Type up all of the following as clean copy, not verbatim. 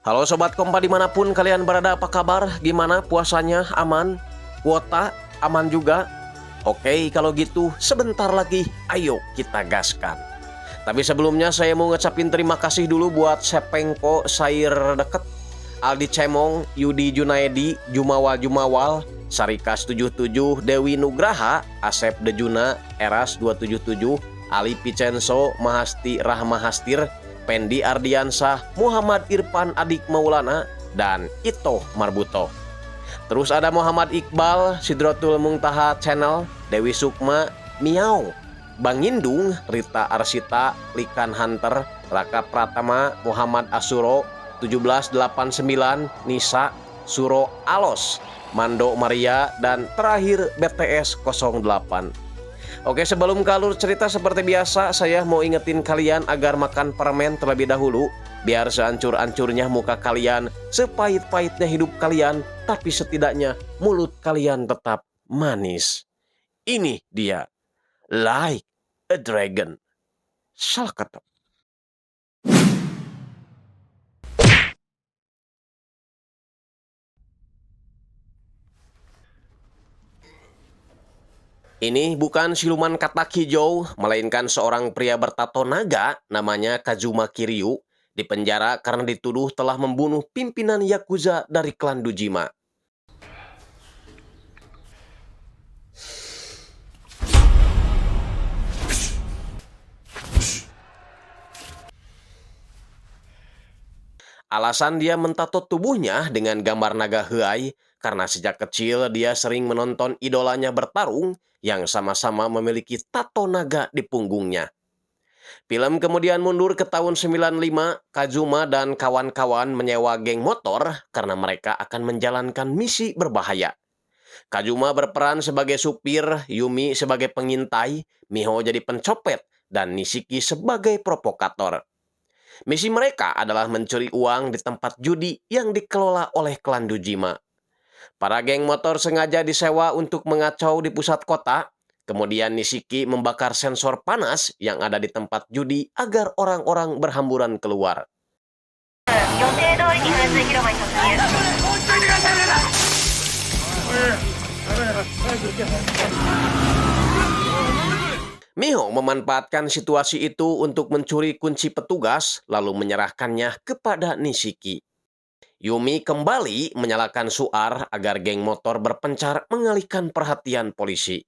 Halo Sobat Kompa dimanapun kalian berada, apa kabar? Gimana puasanya? Aman? Kuota? Aman juga? Oke, kalau gitu sebentar lagi ayo kita gaskan. Tapi sebelumnya saya mau ngucapin terima kasih dulu buat Sepengko, Sair Deket, Aldi Cemong, Yudi Junaedi, Jumawal, Sarika 77, Dewi Nugraha, Asep Dejuna, Eras 277, Ali Picenso, Mahasti Rahmahastir, Pendi Ardiansah, Muhammad Irfan Adik Maulana, dan Ito Marbuto. Terus ada Muhammad Iqbal, Sidrotul Muntaha Channel, Dewi Sukma, Miau, Bang Indung, Rita Arsita, Likan Hunter, Raka Pratama, Muhammad Asuro, 1789, Nisa, Suro Alos, Mando Maria, dan terakhir BTS 08. Oke, sebelum ke alur cerita seperti biasa, saya mau ingetin kalian agar makan permen terlebih dahulu, biar seancur-ancurnya muka kalian, sepahit-pahitnya hidup kalian, tapi setidaknya mulut kalian tetap manis. Ini dia, Like a Dragon. Salkato. Ini bukan siluman katak hijau, melainkan seorang pria bertato naga namanya Kazuma Kiryu, dipenjara karena dituduh telah membunuh pimpinan Yakuza dari klan Dujima. Alasan dia mentato tubuhnya dengan gambar naga Huai karena sejak kecil dia sering menonton idolanya bertarung yang sama-sama memiliki tato naga di punggungnya. Film kemudian mundur ke tahun 95, Kazuma dan kawan-kawan menyewa geng motor karena mereka akan menjalankan misi berbahaya. Kazuma berperan sebagai supir, Yumi sebagai pengintai, Miho jadi pencopet, dan Nishiki sebagai provokator. Misi mereka adalah mencuri uang di tempat judi yang dikelola oleh klan Dujima. Para geng motor sengaja disewa untuk mengacau di pusat kota. Kemudian Nishiki membakar sensor panas yang ada di tempat judi agar orang-orang berhamburan keluar. Miho memanfaatkan situasi itu untuk mencuri kunci petugas, lalu menyerahkannya kepada Nishiki. Yumi kembali menyalakan suar agar geng motor berpencar mengalihkan perhatian polisi.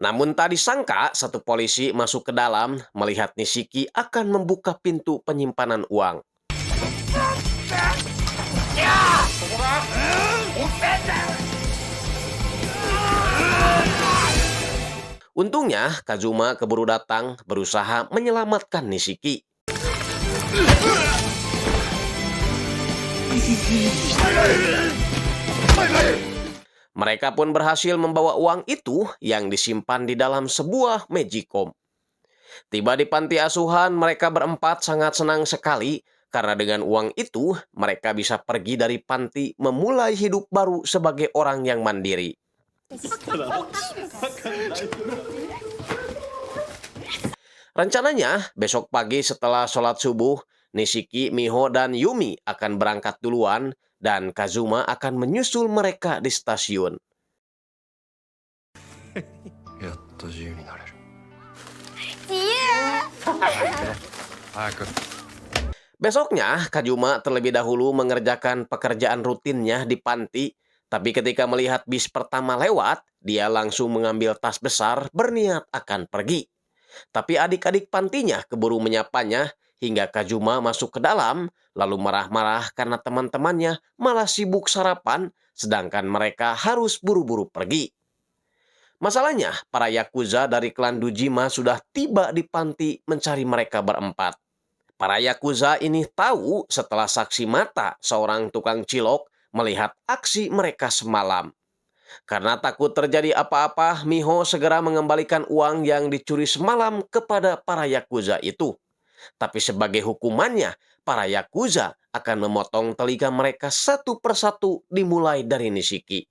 Namun tak disangka, satu polisi masuk ke dalam melihat Nishiki akan membuka pintu penyimpanan uang. Untungnya, Kazuma keburu datang berusaha menyelamatkan Nishiki. Mereka pun berhasil membawa uang itu yang disimpan di dalam sebuah magicom. Tiba di panti asuhan, mereka berempat sangat senang sekali karena dengan uang itu mereka bisa pergi dari panti memulai hidup baru sebagai orang yang mandiri. Rencananya, besok pagi setelah sholat subuh, Nishiki, Miho, dan Yumi akan berangkat duluan dan Kazuma akan menyusul mereka di stasiun. Besoknya, Kazuma terlebih dahulu mengerjakan pekerjaan rutinnya di panti, tapi ketika melihat bis pertama lewat, dia langsung mengambil tas besar berniat akan pergi. Tapi adik-adik pantinya keburu menyapanya hingga Kazuma masuk ke dalam, lalu marah-marah karena teman-temannya malah sibuk sarapan, sedangkan mereka harus buru-buru pergi. Masalahnya, para Yakuza dari klan Dujima sudah tiba di panti mencari mereka berempat. Para Yakuza ini tahu setelah saksi mata seorang tukang cilok melihat aksi mereka semalam. Karena takut terjadi apa-apa, Miho segera mengembalikan uang yang dicuri semalam kepada para Yakuza itu. Tapi sebagai hukumannya, para Yakuza akan memotong telinga mereka satu persatu dimulai dari Nishiki.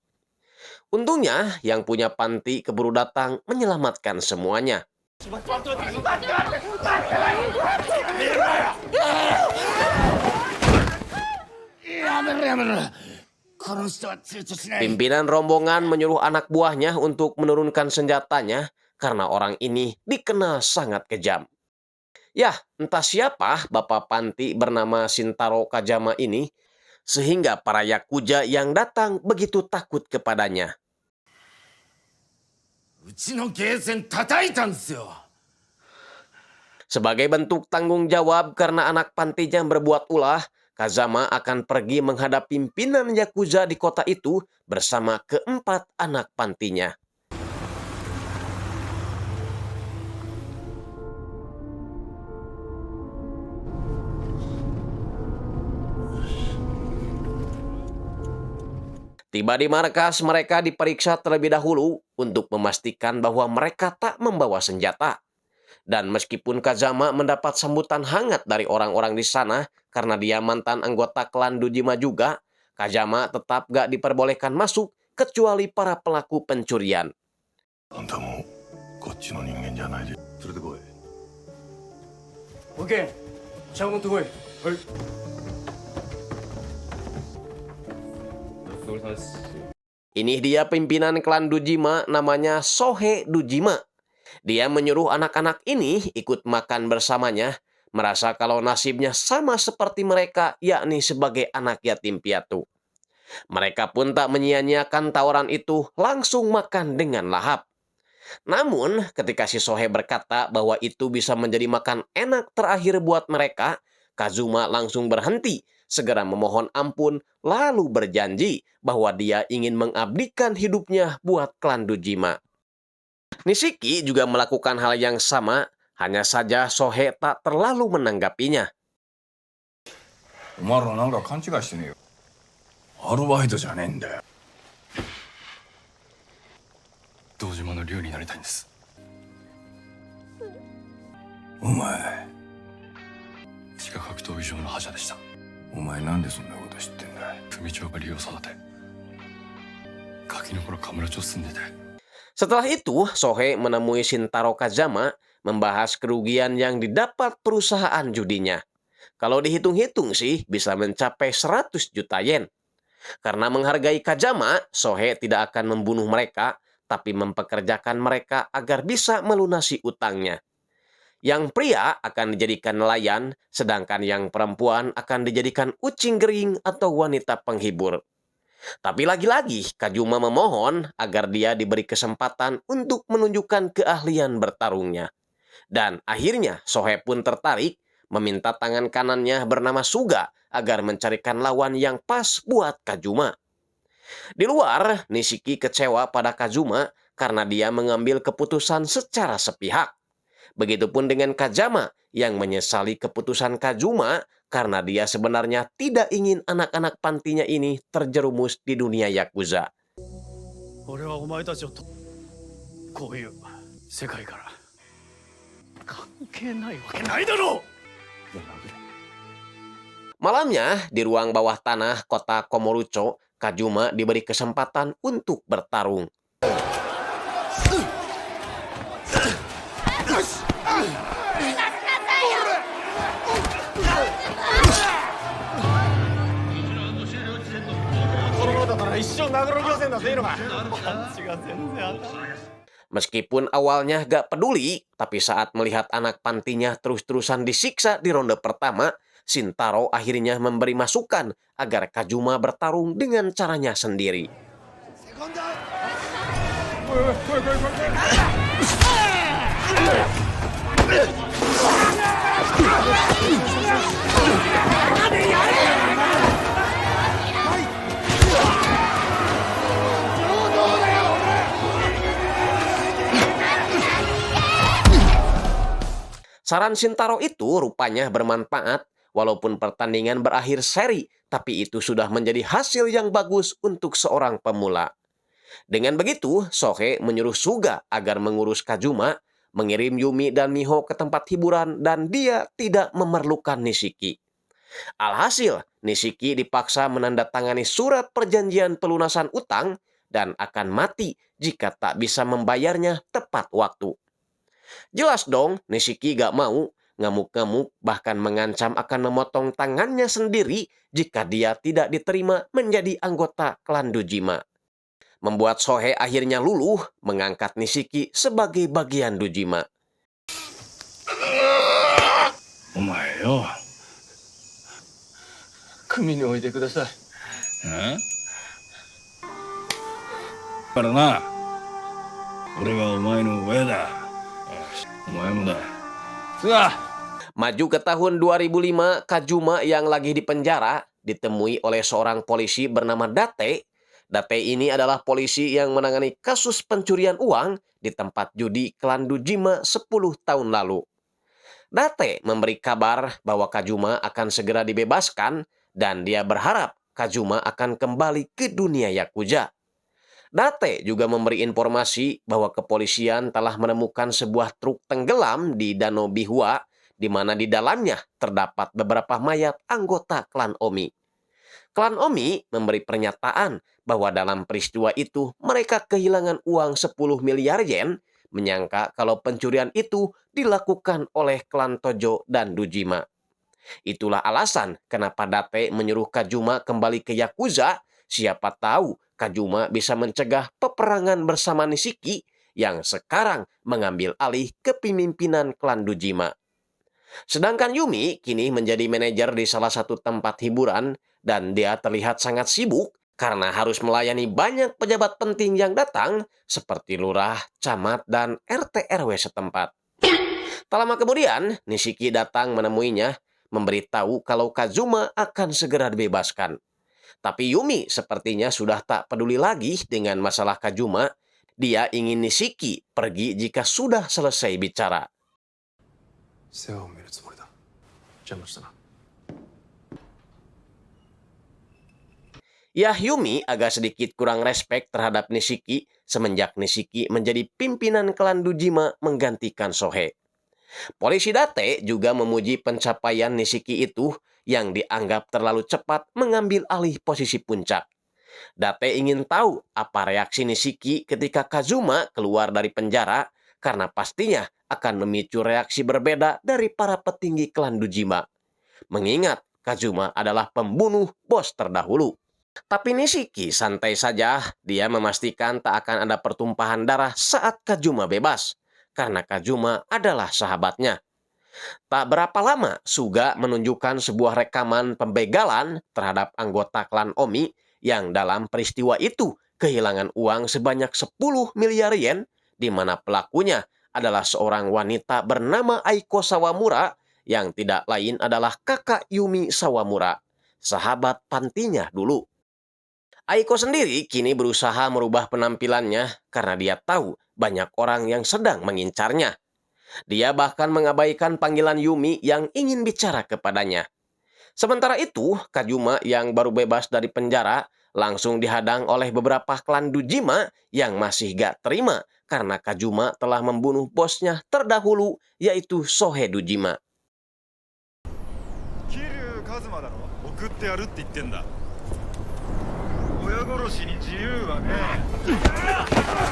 Untungnya, yang punya panti keburu datang menyelamatkan semuanya. Pimpinan rombongan menyuruh anak buahnya untuk menurunkan senjatanya karena orang ini dikenal sangat kejam. Yah, entah siapa Bapak Panti bernama Shintaro Kajama ini, sehingga para yakuza yang datang begitu takut kepadanya. Sebagai bentuk tanggung jawab karena anak pantinya berbuat ulah, Kazama akan pergi menghadap pimpinan yakuza di kota itu bersama keempat anak pantinya. Tiba di markas, mereka diperiksa terlebih dahulu untuk memastikan bahwa mereka tak membawa senjata. Dan meskipun Kazama mendapat sambutan hangat dari orang-orang di sana karena dia mantan anggota klan Dojima juga, Kazama tetap gak diperbolehkan masuk kecuali para pelaku pencurian. Ini dia pimpinan klan Dojima, namanya Sohe Dojima. Dia menyuruh anak-anak ini ikut makan bersamanya, merasa kalau nasibnya sama seperti mereka, yakni sebagai anak yatim piatu. Mereka pun tak menyia-nyiakan tawaran itu, langsung makan dengan lahap. Namun, ketika si Sohe berkata bahwa itu bisa menjadi makan enak terakhir buat mereka, Kazuma langsung berhenti, segera memohon ampun, lalu berjanji bahwa dia ingin mengabdikan hidupnya buat klan Dojima. Nishiki juga melakukan hal yang sama, hanya saja Sohe tak terlalu menanggapinya. Setelah itu, Sohe menemui Shintaro Kazama membahas kerugian yang didapat perusahaan judinya. Kalau dihitung-hitung sih bisa mencapai 100 juta yen. Karena menghargai Kazama, Sohe tidak akan membunuh mereka, tapi mempekerjakan mereka agar bisa melunasi utangnya. Yang pria akan dijadikan nelayan, sedangkan yang perempuan akan dijadikan ucing gering atau wanita penghibur. Tapi lagi-lagi, Kazuma memohon agar dia diberi kesempatan untuk menunjukkan keahlian bertarungnya. Dan akhirnya Sohe pun tertarik, meminta tangan kanannya bernama Suga agar mencarikan lawan yang pas buat Kazuma. Di luar, Nishiki kecewa pada Kazuma karena dia mengambil keputusan secara sepihak. Begitupun dengan Kazama yang menyesali keputusan Kazuma karena dia sebenarnya tidak ingin anak-anak pantinya ini terjerumus di dunia Yakuza. Malamnya, di ruang bawah tanah kota Komorucho, Kazuma diberi kesempatan untuk bertarung. Meskipun awalnya gak peduli, tapi saat melihat anak pantinya terus-terusan disiksa di ronde pertama, Shintaro akhirnya memberi masukan agar Kazuma bertarung dengan caranya sendiri. Saran Shintaro itu rupanya bermanfaat, walaupun pertandingan berakhir seri, tapi itu sudah menjadi hasil yang bagus untuk seorang pemula. Dengan begitu, Sohe menyuruh Suga agar mengurus Kazuma, mengirim Yumi dan Miho ke tempat hiburan, dan dia tidak memerlukan Nishiki. Alhasil, Nishiki dipaksa menandatangani surat perjanjian pelunasan utang dan akan mati jika tak bisa membayarnya tepat waktu. Jelas dong, Nishiki gak mau, ngamuk-ngamuk bahkan mengancam akan memotong tangannya sendiri jika dia tidak diterima menjadi anggota klan Dojima. Membuat Sohe akhirnya luluh mengangkat Nishiki sebagai bagian Dojima. お前よ。組においてください。からな、俺がお前の親だ。お前もだ。Maju ke tahun 2005, Kazuma yang lagi di penjara ditemui oleh seorang polisi bernama Date. Date ini adalah polisi yang menangani kasus pencurian uang di tempat judi klan Dojima 10 tahun lalu. Date memberi kabar bahwa Kazuma akan segera dibebaskan dan dia berharap Kazuma akan kembali ke dunia Yakuza. Date juga memberi informasi bahwa kepolisian telah menemukan sebuah truk tenggelam di Danau Bihua, di mana di dalamnya terdapat beberapa mayat anggota klan Omi. Klan Omi memberi pernyataan bahwa dalam peristiwa itu mereka kehilangan uang 10 miliar yen, menyangka kalau pencurian itu dilakukan oleh klan Tojo dan Dojima. Itulah alasan kenapa Date menyuruh Kazuma kembali ke Yakuza. Siapa tahu Kazuma bisa mencegah peperangan bersama Nishiki yang sekarang mengambil alih kepemimpinan klan Dojima. Sedangkan Yumi kini menjadi manajer di salah satu tempat hiburan dan dia terlihat sangat sibuk karena harus melayani banyak pejabat penting yang datang seperti lurah, camat, dan RT RW setempat. Tak lama kemudian, Nishiki datang menemuinya, memberitahu kalau Kazuma akan segera dibebaskan. Tapi Yumi sepertinya sudah tak peduli lagi dengan masalah Kazuma. Dia ingin Nishiki pergi jika sudah selesai bicara. 世話を見るつもりだ。邪魔したな。 Ya, Yumi agak sedikit kurang respek terhadap Nishiki semenjak Nishiki menjadi pimpinan klan Dojima menggantikan Sohe. Polisi Date juga memuji pencapaian Nishiki itu yang dianggap terlalu cepat mengambil alih posisi puncak. Date ingin tahu apa reaksi Nishiki ketika Kazuma keluar dari penjara karena pastinya akan memicu reaksi berbeda dari para petinggi klan Dojima. Mengingat Kazuma adalah pembunuh bos terdahulu. Tapi Nishiki santai saja, dia memastikan tak akan ada pertumpahan darah saat Kazuma bebas, karena Kazuma adalah sahabatnya. Tak berapa lama, Suga menunjukkan sebuah rekaman pembegalan terhadap anggota klan Omi yang dalam peristiwa itu kehilangan uang sebanyak 10 miliar yen, di mana pelakunya adalah seorang wanita bernama Aiko Sawamura yang tidak lain adalah kakak Yumi Sawamura, sahabat pantinya dulu. Aiko sendiri kini berusaha merubah penampilannya karena dia tahu banyak orang yang sedang mengincarnya. Dia bahkan mengabaikan panggilan Yumi yang ingin bicara kepadanya. Sementara itu, Kazuma yang baru bebas dari penjara langsung dihadang oleh beberapa klan Dojima yang masih gak terima karena Kazuma telah membunuh bosnya terdahulu, yaitu Sohe Dojima. 桐生一馬だろ、送ってやるって言ってんだ。親殺しに自由はねえ。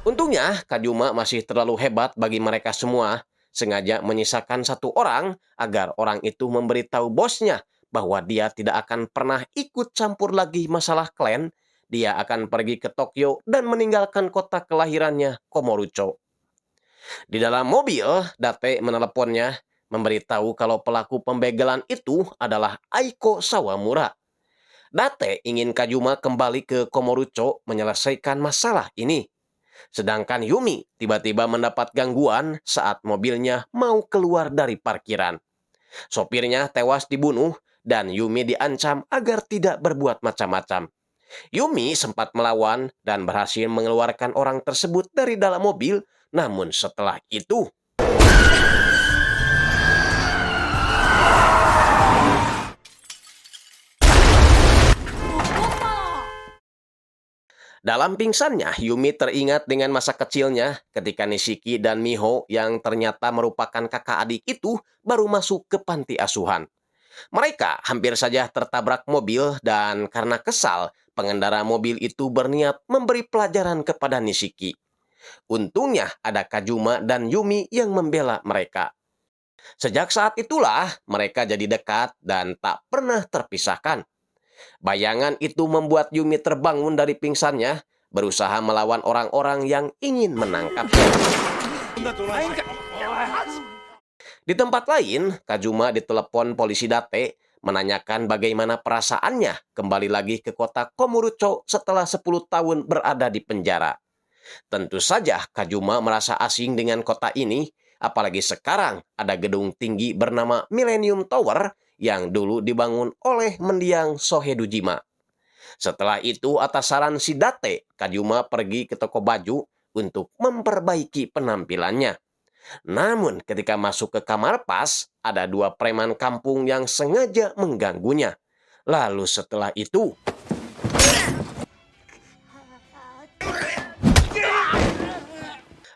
Untungnya, Kazuma masih terlalu hebat bagi mereka semua, sengaja menyisakan satu orang agar orang itu memberitahu bosnya bahwa dia tidak akan pernah ikut campur lagi masalah klan. Dia akan pergi ke Tokyo dan meninggalkan kota kelahirannya, Komorucho. Di dalam mobil, Date meneleponnya, memberitahu kalau pelaku pembegalan itu adalah Aiko Sawamura. Date ingin Kazuma kembali ke Komorucho menyelesaikan masalah ini. Sedangkan Yumi tiba-tiba mendapat gangguan saat mobilnya mau keluar dari parkiran. Sopirnya tewas dibunuh dan Yumi diancam agar tidak berbuat macam-macam. Yumi sempat melawan dan berhasil mengeluarkan orang tersebut dari dalam mobil, namun setelah itu dalam pingsannya, Yumi teringat dengan masa kecilnya ketika Nishiki dan Miho yang ternyata merupakan kakak adik itu baru masuk ke panti asuhan. Mereka hampir saja tertabrak mobil dan karena kesal, pengendara mobil itu berniat memberi pelajaran kepada Nishiki. Untungnya ada Kajuma dan Yumi yang membela mereka. Sejak saat itulah mereka jadi dekat dan tak pernah terpisahkan. Bayangan itu membuat Yumi terbangun dari pingsannya, berusaha melawan orang-orang yang ingin menangkapnya. Di tempat lain, Kajuma ditelepon polisi Date menanyakan bagaimana perasaannya kembali lagi ke kota Komurucho setelah 10 tahun berada di penjara. Tentu saja Kajuma merasa asing dengan kota ini, apalagi sekarang ada gedung tinggi bernama Millennium Tower yang dulu dibangun oleh mendiang Sohedujima. Setelah itu atas saran si Date, Kajuma pergi ke toko baju untuk memperbaiki penampilannya. Namun ketika masuk ke kamar pas, ada 2 preman kampung yang sengaja mengganggunya. Lalu setelah itu,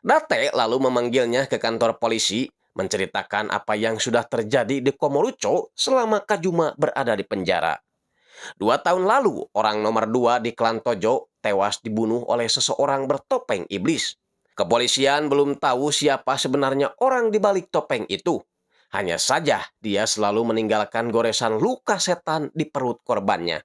Date lalu memanggilnya ke kantor polisi, menceritakan apa yang sudah terjadi di Komurucho selama Kajuma berada di penjara. 2 tahun lalu, orang nomor 2 di klan Tojo tewas dibunuh oleh seseorang bertopeng iblis. Kepolisian belum tahu siapa sebenarnya orang di balik topeng itu. Hanya saja dia selalu meninggalkan goresan luka setan di perut korbannya.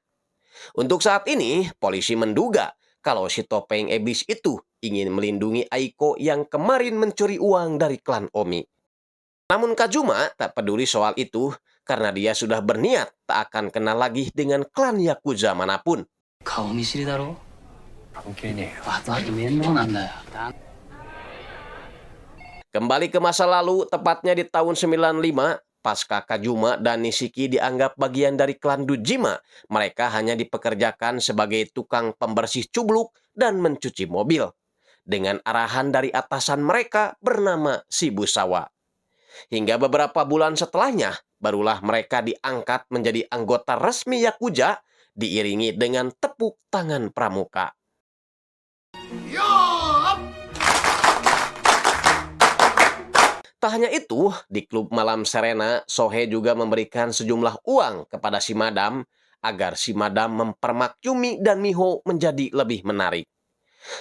Untuk saat ini, polisi menduga kalau si topeng iblis itu ingin melindungi Aiko yang kemarin mencuri uang dari klan Omi. Namun Kajuma tak peduli soal itu karena dia sudah berniat tak akan kenal lagi dengan klan Yakuza manapun. 顔見知りだろ関係ねえよ。後々面倒なんだよ。 Kembali ke masa lalu, tepatnya di tahun 95, pasca Kajuma dan Nishiki dianggap bagian dari klan Dujima, mereka hanya dipekerjakan sebagai tukang pembersih cubluk dan mencuci mobil. Dengan arahan dari atasan mereka bernama Shibusawa. Hingga beberapa bulan setelahnya, barulah mereka diangkat menjadi anggota resmi Yakuza, diiringi dengan tepuk tangan pramuka. Tak hanya itu, di klub malam Serena, Sohe juga memberikan sejumlah uang kepada si Madam agar si Madam mempermak Yumi dan Miho menjadi lebih menarik.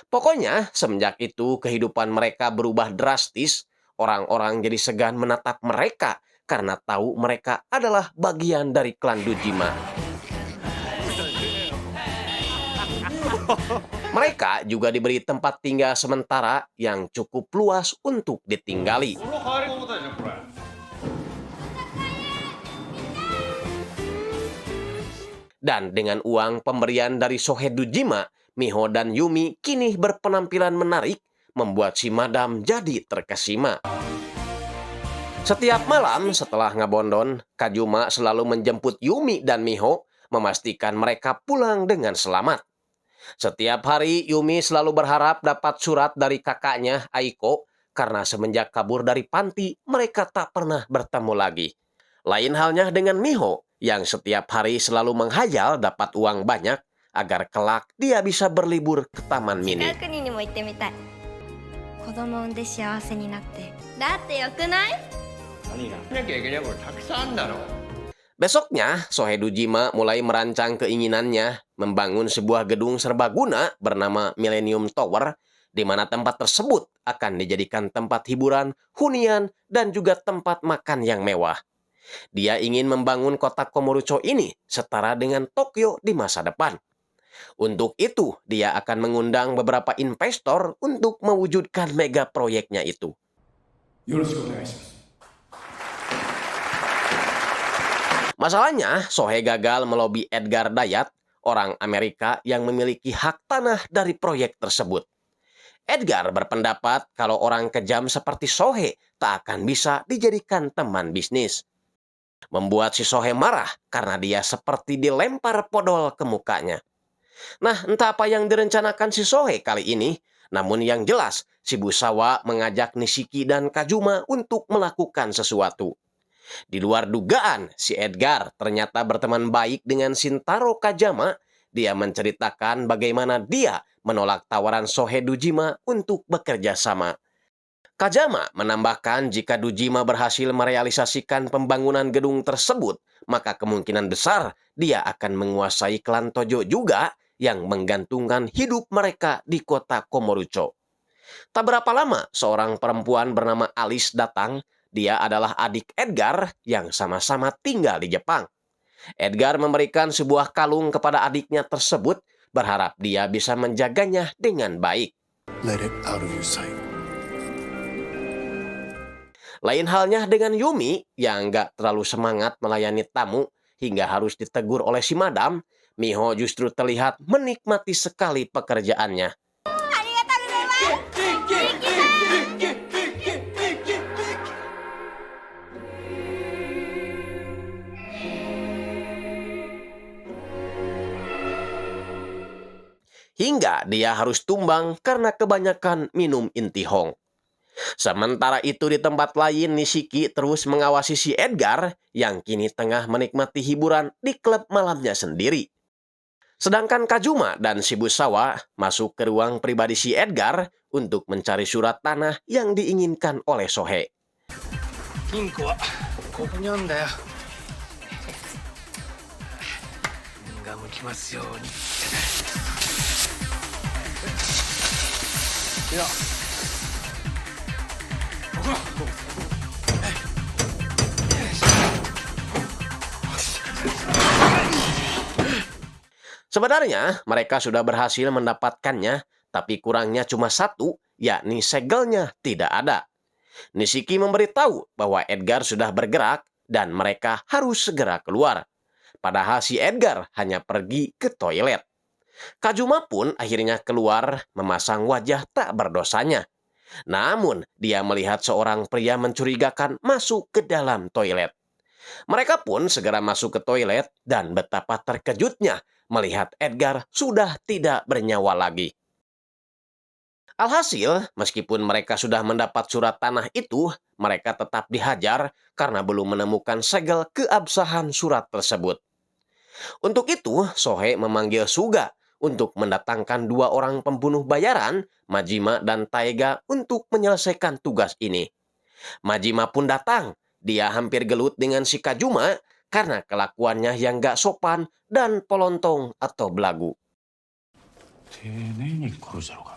Pokoknya, semenjak itu kehidupan mereka berubah drastis. Orang-orang jadi segan menatap mereka karena tahu mereka adalah bagian dari klan Dujima. Mereka juga diberi tempat tinggal sementara yang cukup luas untuk ditinggali. Dan dengan uang pemberian dari Sohedujima, Miho dan Yumi kini berpenampilan menarik, membuat si Madam jadi terkesima. Setiap malam setelah ngabondon, Kajuma selalu menjemput Yumi dan Miho, memastikan mereka pulang dengan selamat. Setiap hari Yumi selalu berharap dapat surat dari kakaknya Aiko karena semenjak kabur dari panti mereka tak pernah bertemu lagi. Lain halnya dengan Miho yang setiap hari selalu menghayal dapat uang banyak agar kelak dia bisa berlibur ke taman mini. 国にも行ってみたい。子供産んで幸せになって。だってよくない？ Besoknya, Sohedujima mulai merancang keinginannya membangun sebuah gedung serbaguna bernama Millennium Tower, di mana tempat tersebut akan dijadikan tempat hiburan, hunian, dan juga tempat makan yang mewah. Dia ingin membangun kota Komurucho ini setara dengan Tokyo di masa depan. Untuk itu, dia akan mengundang beberapa investor untuk mewujudkan mega proyeknya itu. よろしくお願いします。 Masalahnya, Sohe gagal melobi Edgar Dayat, orang Amerika yang memiliki hak tanah dari proyek tersebut. Edgar berpendapat kalau orang kejam seperti Sohe tak akan bisa dijadikan teman bisnis. Membuat si Sohe marah karena dia seperti dilempar podol ke mukanya. Nah, entah apa yang direncanakan si Sohe kali ini, namun yang jelas, Shibusawa mengajak Nishiki dan Kajuma untuk melakukan sesuatu. Di luar dugaan, si Edgar ternyata berteman baik dengan Shintaro Kajama. Dia menceritakan bagaimana dia menolak tawaran Sohedujima untuk bekerja sama. Kajama menambahkan jika Dojima berhasil merealisasikan pembangunan gedung tersebut, maka kemungkinan besar dia akan menguasai klan Tojo juga yang menggantungkan hidup mereka di kota Komorucho. Tak berapa lama, seorang perempuan bernama Alice datang. Dia adalah adik Edgar yang sama-sama tinggal di Jepang. Edgar memberikan sebuah kalung kepada adiknya tersebut, berharap dia bisa menjaganya dengan baik. Let it out of your sight. Lain halnya dengan Yumi yang gak terlalu semangat melayani tamu hingga harus ditegur oleh si madam, Miho justru terlihat menikmati sekali pekerjaannya. Hingga dia harus tumbang karena kebanyakan minum intihong. Sementara itu di tempat lain, Nishiki terus mengawasi si Edgar yang kini tengah menikmati hiburan di klub malamnya sendiri. Sedangkan Kajuma dan Shibusawa masuk ke ruang pribadi si Edgar untuk mencari surat tanah yang diinginkan oleh Sohei. 金庫はここにあんだよ。運が向きますように。いや。Sebenarnya mereka sudah berhasil mendapatkannya, tapi kurangnya cuma satu, yakni segelnya tidak ada. Nishiki memberitahu bahwa Edgar sudah bergerak dan mereka harus segera keluar. Padahal si Edgar hanya pergi ke toilet. Kajuma pun akhirnya keluar memasang wajah tak berdosanya. Namun dia melihat seorang pria mencurigakan masuk ke dalam toilet. Mereka pun segera masuk ke toilet dan betapa terkejutnya melihat Edgar sudah tidak bernyawa lagi. Alhasil, meskipun mereka sudah mendapat surat tanah itu, mereka tetap dihajar karena belum menemukan segel keabsahan surat tersebut. Untuk itu, Sohei memanggil Suga untuk mendatangkan dua orang pembunuh bayaran, Majima dan Taiga, untuk menyelesaikan tugas ini. Majima pun datang. Dia hampir gelut dengan si Kajuma karena kelakuannya yang gak sopan dan polontong atau belagu. 丁寧に殺したのか。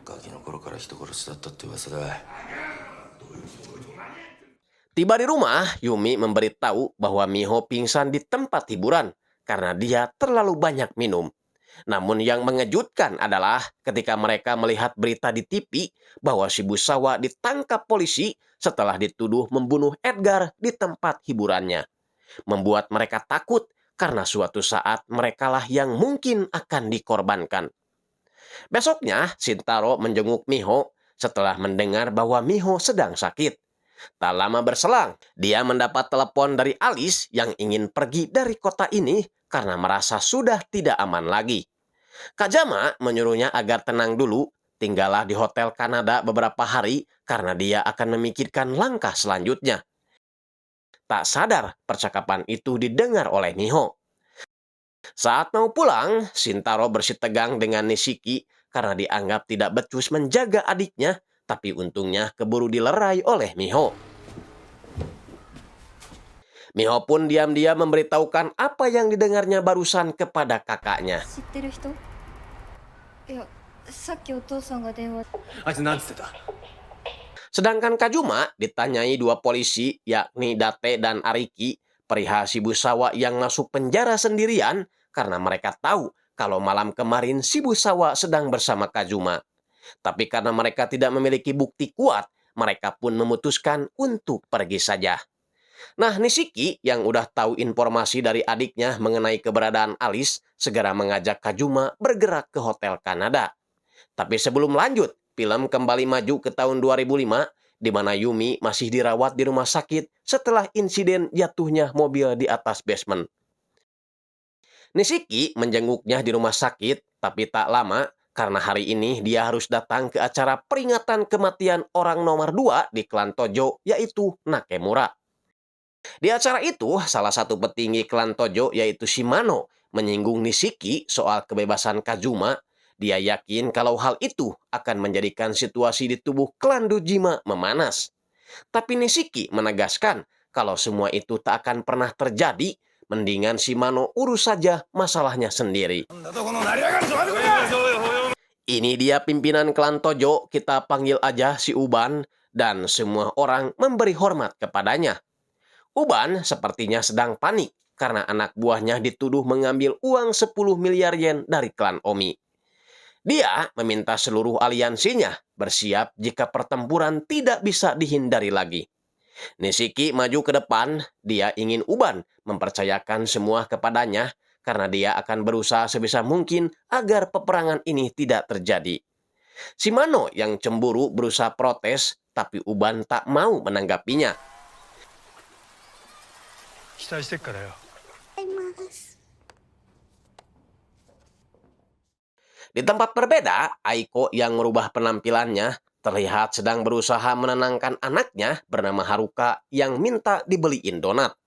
ガキの頃から人殺しだったって噂だ。 Tiba di rumah, Yumi memberitahu bahwa Miho pingsan di tempat hiburan karena dia terlalu banyak minum. Namun yang mengejutkan adalah ketika mereka melihat berita di TV bahwa Shibusawa ditangkap polisi setelah dituduh membunuh Edgar di tempat hiburannya. Membuat mereka takut karena suatu saat merekalah yang mungkin akan dikorbankan. Besoknya, Shintaro menjenguk Miho setelah mendengar bahwa Miho sedang sakit. Tak lama berselang, dia mendapat telepon dari Alice yang ingin pergi dari kota ini karena merasa sudah tidak aman lagi. Kajama menyuruhnya agar tenang dulu, tinggallah di hotel Kanada beberapa hari karena dia akan memikirkan langkah selanjutnya. Tak sadar percakapan itu didengar oleh Miho. Saat mau pulang, Shintaro bersitegang dengan Nishiki karena dianggap tidak becus menjaga adiknya, tapi untungnya keburu dilerai oleh Miho. Miho pun diam-diam memberitahukan apa yang didengarnya barusan kepada kakaknya. 知ってる人？いや、さっきお父さんが電話。あいつなんつってた？ Sedangkan Kajuma ditanyai dua polisi, yakni Date dan Ariki, perihal Shibusawa yang masuk penjara sendirian karena mereka tahu kalau malam kemarin Shibusawa sedang bersama Kajuma. Tapi karena mereka tidak memiliki bukti kuat, mereka pun memutuskan untuk pergi saja. Nah, Nishiki yang udah tahu informasi dari adiknya mengenai keberadaan Alice, segera mengajak Kajuma bergerak ke Hotel Kanada. Tapi sebelum lanjut, film kembali maju ke tahun 2005, di mana Yumi masih dirawat di rumah sakit setelah insiden jatuhnya mobil di atas basement. Nishiki menjenguknya di rumah sakit, tapi tak lama, karena hari ini dia harus datang ke acara peringatan kematian orang nomor 2 di klan Tojo, yaitu Nakemura. Di acara itu, salah satu petinggi klan Tojo yaitu Shimano menyinggung Nishiki soal kebebasan Kazuma. Dia yakin kalau hal itu akan menjadikan situasi di tubuh klan Dojima memanas. Tapi Nishiki menegaskan kalau semua itu tak akan pernah terjadi, mendingan Shimano urus saja masalahnya sendiri. Ini dia pimpinan klan Tojo, kita panggil aja si Uban, dan semua orang memberi hormat kepadanya. Uban sepertinya sedang panik karena anak buahnya dituduh mengambil uang 10 miliar yen dari klan Omi. Dia meminta seluruh aliansinya bersiap jika pertempuran tidak bisa dihindari lagi. Nishiki maju ke depan, dia ingin Uban mempercayakan semua kepadanya karena dia akan berusaha sebisa mungkin agar peperangan ini tidak terjadi. Shimano yang cemburu berusaha protes, tapi Uban tak mau menanggapinya. 期待してっからよ。 Di tempat berbeda, Aiko yang merubah penampilannya terlihat sedang berusaha menenangkan anaknya bernama Haruka yang minta dibeliin donat.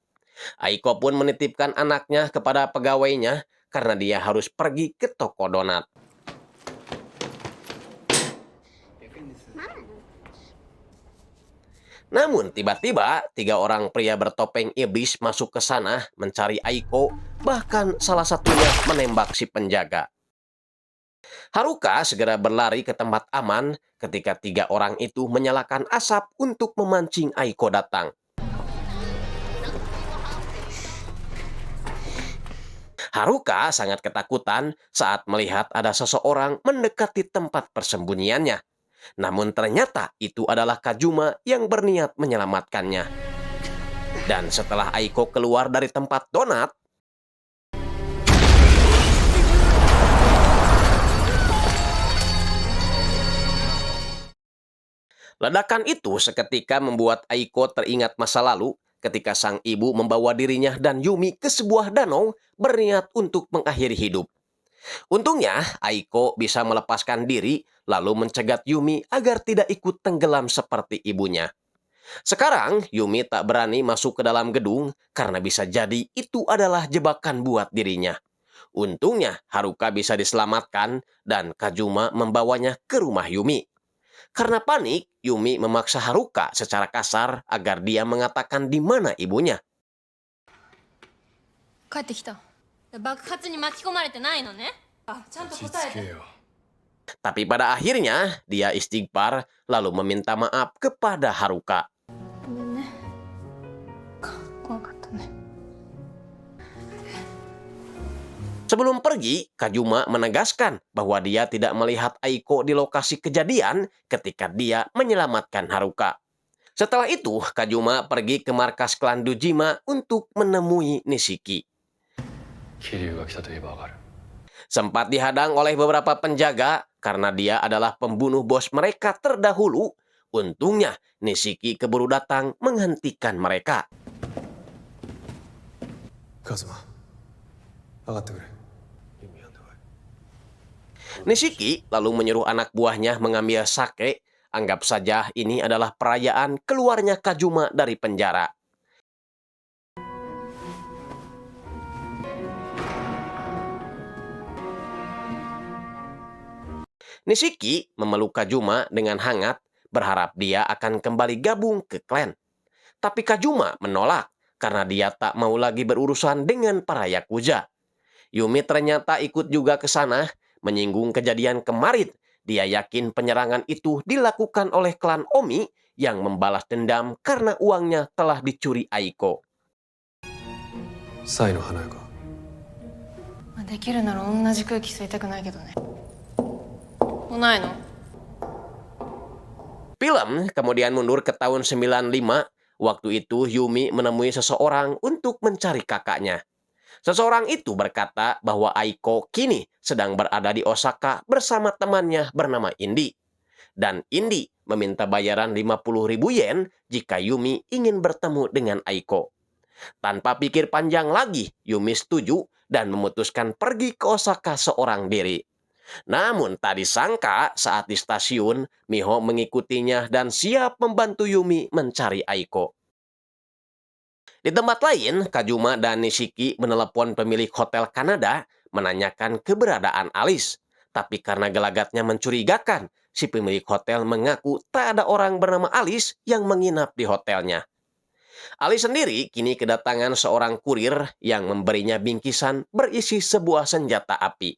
Aiko pun menitipkan anaknya kepada pegawainya karena dia harus pergi ke toko donat. Namun tiba-tiba 3 orang pria bertopeng iblis masuk ke sana mencari Aiko, bahkan salah satunya menembak si penjaga. Haruka segera berlari ke tempat aman ketika 3 orang itu menyalakan asap untuk memancing Aiko datang. Haruka sangat ketakutan saat melihat ada seseorang mendekati tempat persembunyiannya. Namun ternyata itu adalah Kazuma yang berniat menyelamatkannya. Dan setelah Aiko keluar dari tempat donat, ledakan itu seketika membuat Aiko teringat masa lalu ketika sang ibu membawa dirinya dan Yumi ke sebuah danau berniat untuk mengakhiri hidup. Untungnya, Aiko bisa melepaskan diri lalu mencegat Yumi agar tidak ikut tenggelam seperti ibunya. Sekarang, Yumi tak berani masuk ke dalam gedung karena bisa jadi itu adalah jebakan buat dirinya. Untungnya, Haruka bisa diselamatkan dan Kazuma membawanya ke rumah Yumi. Karena panik, Yumi memaksa Haruka secara kasar agar dia mengatakan di mana ibunya. 帰ってきた。爆発に巻き込まれてないのね。あ、ちゃんと答えて。 Tapi pada akhirnya, dia istighfar lalu meminta maaf kepada Haruka. ごめんね。怖かったね。 Sebelum pergi, Kazuma menegaskan bahwa dia tidak melihat Aiko di lokasi kejadian ketika dia menyelamatkan Haruka. Setelah itu, Kazuma pergi ke markas klan Dojima untuk menemui Nishiki. 桐生が来たと言えばわかる。 Sempat dihadang oleh beberapa penjaga karena dia adalah pembunuh bos mereka terdahulu. Untungnya, Nishiki keburu datang menghentikan mereka. カズマ、上がってくれ。弓矢んでこい。 Nishiki lalu menyuruh anak buahnya mengambil sake. Anggap saja ini adalah perayaan keluarnya Kazuma dari penjara. Nishiki memeluk Kazuma dengan hangat, berharap dia akan kembali gabung ke klan. Tapi Kazuma menolak karena dia tak mau lagi berurusan dengan para Yakuza. Yumi ternyata ikut juga ke sana, menyinggung kejadian kemarin. Dia yakin penyerangan itu dilakukan oleh klan Omi yang membalas dendam karena uangnya telah dicuri Aiko. サイの花屋か。できるなら同じ空気吸いたくないけどね。もうないの？ Film kemudian mundur ke tahun 95. Waktu itu Yumi menemui seseorang untuk mencari kakaknya. Seseorang itu berkata bahwa Aiko kini sedang berada di Osaka bersama temannya bernama Indi. Dan Indi meminta bayaran 50.000 yen jika Yumi ingin bertemu dengan Aiko. Tanpa pikir panjang lagi, Yumi setuju dan memutuskan pergi ke Osaka seorang diri. Namun tak disangka saat di stasiun, Miho mengikutinya dan siap membantu Yumi mencari Aiko. Di tempat lain, Kajuma dan Nishiki menelepon pemilik hotel Kanada menanyakan keberadaan Alice. Tapi karena gelagatnya mencurigakan, si pemilik hotel mengaku tak ada orang bernama Alice yang menginap di hotelnya. Alice sendiri kini kedatangan seorang kurir yang memberinya bingkisan berisi sebuah senjata api.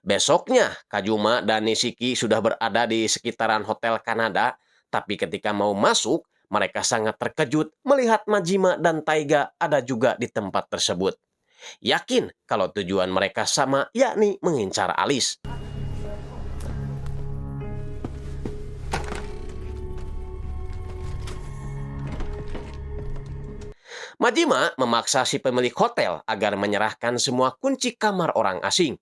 Besoknya, Kajuma dan Nishiki sudah berada di sekitaran hotel Kanada, tapi ketika mau masuk, mereka sangat terkejut melihat Majima dan Taiga ada juga di tempat tersebut. Yakin kalau tujuan mereka sama, yakni mengincar Alice. Majima memaksa si pemilik hotel agar menyerahkan semua kunci kamar orang asing.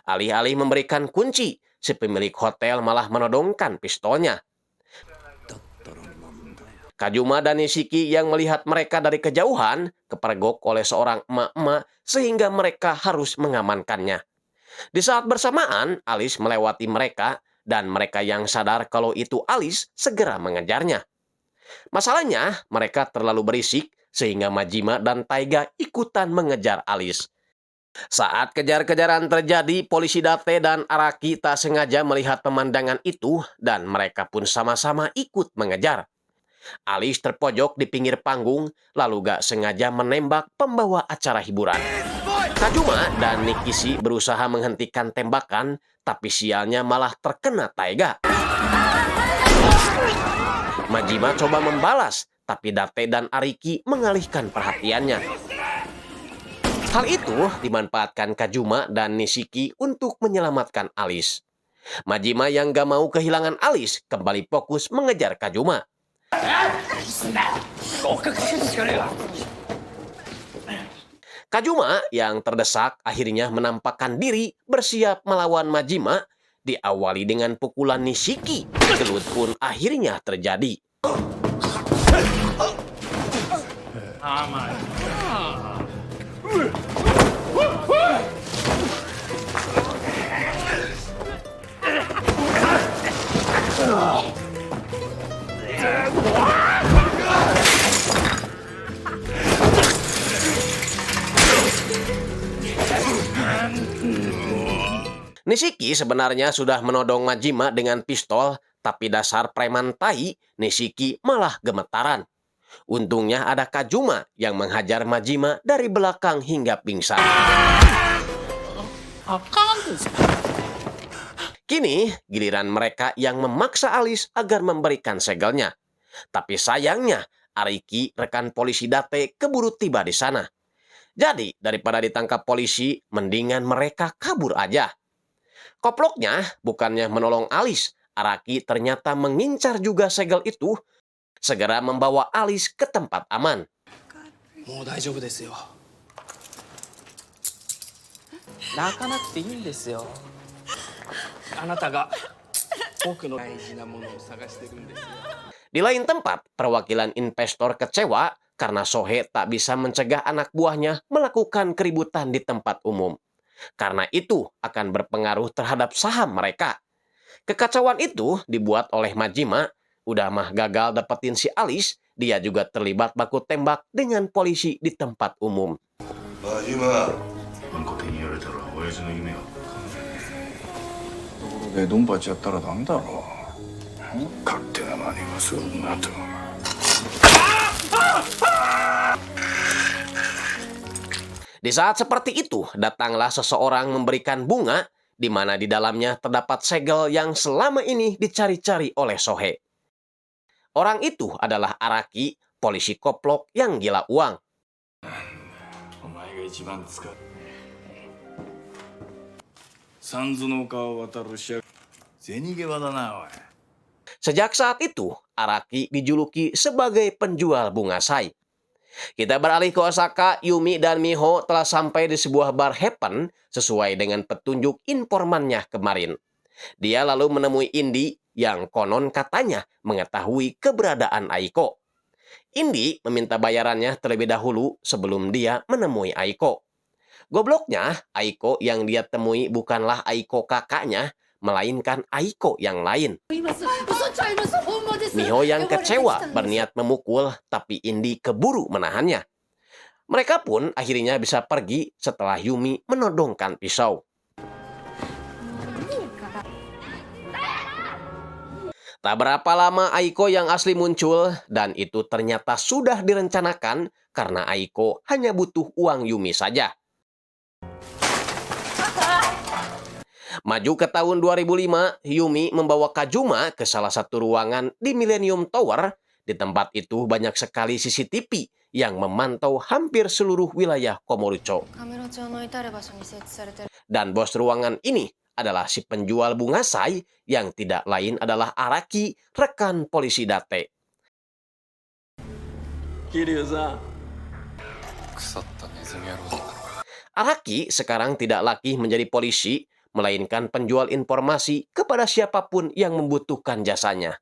Alih-alih memberikan kunci, si pemilik hotel malah menodongkan pistolnya. Kajuma dan Nishiki yang melihat mereka dari kejauhan kepergok oleh seorang emak-emak sehingga mereka harus mengamankannya. Di saat bersamaan, Alice melewati mereka dan mereka yang sadar kalau itu Alice segera mengejarnya. Masalahnya, mereka terlalu berisik sehingga Majima dan Taiga ikutan mengejar Alice. Saat kejar-kejaran terjadi, polisi Date dan Araki tak sengaja melihat pemandangan itu dan mereka pun sama-sama ikut mengejar. Alice terpojok di pinggir panggung, lalu gak sengaja menembak pembawa acara hiburan. Kajuma dan Nikishi berusaha menghentikan tembakan, tapi sialnya malah terkena Taiga. Majima coba membalas, tapi Date dan Ariki mengalihkan perhatiannya. Hal itu dimanfaatkan Kajuma dan Nishiki untuk menyelamatkan Alice. Majima yang gak mau kehilangan Alice kembali fokus mengejar Kajuma. Kajuma yang terdesak akhirnya menampakkan diri bersiap melawan Majima, diawali dengan pukulan Nishiki. Gelut pun akhirnya terjadi. Nishiki sebenarnya sudah menodong Majima dengan pistol, tapi dasar preman tai, Nishiki malah gemetaran. Untungnya ada Kajuma yang menghajar Majima dari belakang hingga pingsan. Kini giliran mereka yang memaksa Alice agar memberikan segelnya. Tapi sayangnya Ariki, rekan polisi Date, keburu tiba di sana. Jadi daripada ditangkap polisi, mendingan mereka kabur aja. Koploknya bukannya menolong Alice, Araki ternyata mengincar juga segel itu, segera membawa Alice ke tempat aman. Di lain tempat, perwakilan investor kecewa karena Sohe tak bisa mencegah anak buahnya melakukan keributan di tempat umum. Karena itu akan berpengaruh terhadap saham mereka. Kekacauan itu dibuat oleh Majima. Udah mah gagal dapetin si Alice, dia juga terlibat baku tembak dengan polisi di tempat umum. Majima. Di saat seperti itu, datanglah seseorang memberikan bunga, di mana di dalamnya terdapat segel yang selama ini dicari-cari oleh Sohe. Orang itu adalah Araki, polisi koplok yang gila uang. Sejak saat itu, Araki dijuluki sebagai penjual bunga sai. Kita beralih ke Osaka. Yumi dan Miho telah sampai di sebuah bar Happen sesuai dengan petunjuk informannya kemarin. Dia lalu menemui Indi yang konon katanya mengetahui keberadaan Aiko. Indi meminta bayarannya terlebih dahulu sebelum dia menemui Aiko. Gobloknya, Aiko yang dia temui bukanlah Aiko kakaknya, melainkan Aiko yang lain. Miho yang kecewa berniat memukul, tapi Indi keburu menahannya. Mereka pun akhirnya bisa pergi setelah Yumi menodongkan pisau. Tak berapa lama Aiko yang asli muncul, dan itu ternyata sudah direncanakan karena Aiko hanya butuh uang Yumi saja. Maju ke tahun 2005, Yumi membawa Kazuma ke salah satu ruangan di Millennium Tower. Di tempat itu banyak sekali CCTV yang memantau hampir seluruh wilayah Komorucho. Dan bos ruangan ini adalah si penjual bunga sai yang tidak lain adalah Araki, rekan polisi Date. Araki sekarang tidak lagi menjadi polisi, melainkan penjual informasi kepada siapapun yang membutuhkan jasanya.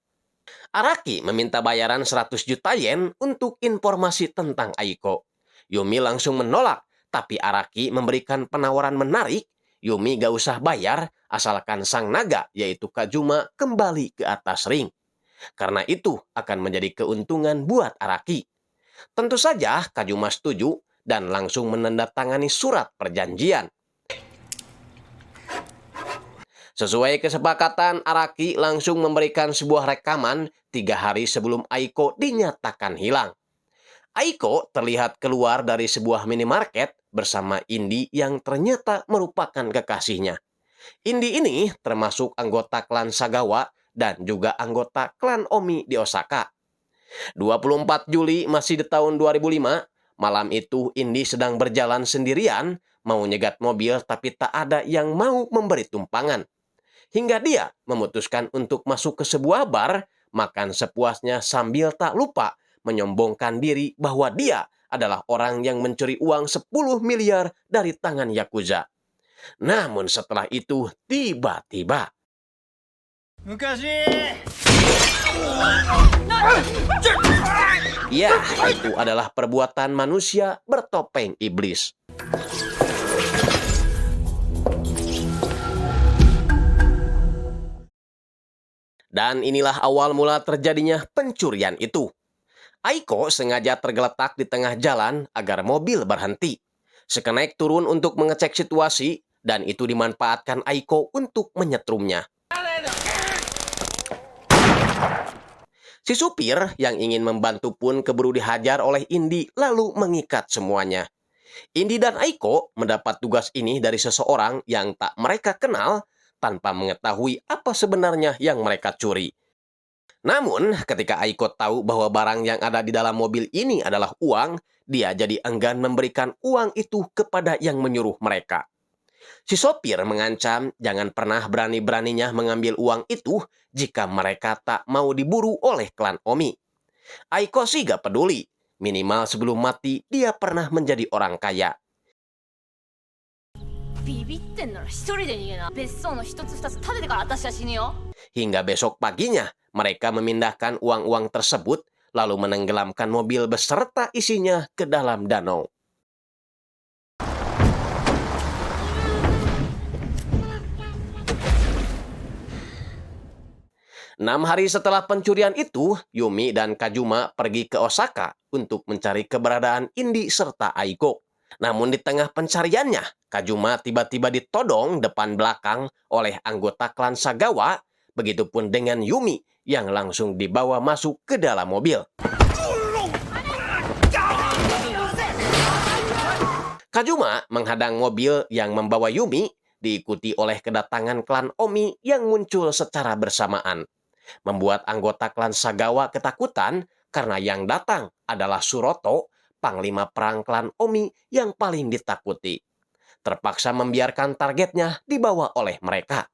Araki meminta bayaran 100 juta yen untuk informasi tentang Aiko. Yumi langsung menolak, tapi Araki memberikan penawaran menarik. Yumi gak usah bayar, asalkan sang naga, yaitu Kazuma, kembali ke atas ring. Karena itu akan menjadi keuntungan buat Araki. Tentu saja Kazuma setuju dan langsung menandatangani surat perjanjian. Sesuai kesepakatan, Araki langsung memberikan sebuah rekaman 3 hari sebelum Aiko dinyatakan hilang. Aiko terlihat keluar dari sebuah minimarket bersama Indi yang ternyata merupakan kekasihnya. Indi ini termasuk anggota klan Sagawa dan juga anggota klan Omi di Osaka. 24 Juli masih di tahun 2005, malam itu Indi sedang berjalan sendirian, mau nyegat mobil tapi tak ada yang mau memberi tumpangan. Hingga dia memutuskan untuk masuk ke sebuah bar, makan sepuasnya sambil tak lupa menyombongkan diri bahwa dia adalah orang yang mencuri uang 10 miliar dari tangan Yakuza. Namun setelah itu tiba-tiba ya, itu adalah perbuatan manusia bertopeng iblis. Dan inilah awal mula terjadinya pencurian itu. Aiko sengaja tergeletak di tengah jalan agar mobil berhenti. Sekenaik turun untuk mengecek situasi, dan itu dimanfaatkan Aiko untuk menyetrumnya. Si supir yang ingin membantu pun keburu dihajar oleh Indi lalu mengikat semuanya. Indi dan Aiko mendapat tugas ini dari seseorang yang tak mereka kenal tanpa mengetahui apa sebenarnya yang mereka curi. Namun, ketika Aiko tahu bahwa barang yang ada di dalam mobil ini adalah uang, dia jadi enggan memberikan uang itu kepada yang menyuruh mereka. Si sopir mengancam jangan pernah berani-beraninya mengambil uang itu jika mereka tak mau diburu oleh klan Omi. Aiko sih gak peduli, minimal sebelum mati dia pernah menjadi orang kaya. Hingga besok paginya, mereka memindahkan uang-uang tersebut lalu menenggelamkan mobil beserta isinya ke dalam danau. Enam hari setelah pencurian itu, Yumi dan Kazuma pergi ke Osaka untuk mencari keberadaan Indi serta Aiko. Namun di tengah pencariannya, Kazuma tiba-tiba ditodong depan belakang oleh anggota klan Sagawa, begitupun dengan Yumi yang langsung dibawa masuk ke dalam mobil. Kazuma menghadang mobil yang membawa Yumi, diikuti oleh kedatangan klan Omi yang muncul secara bersamaan. Membuat anggota klan Sagawa ketakutan karena yang datang adalah Suroto, panglima perang klan Omi yang paling ditakuti. Terpaksa membiarkan targetnya dibawa oleh mereka.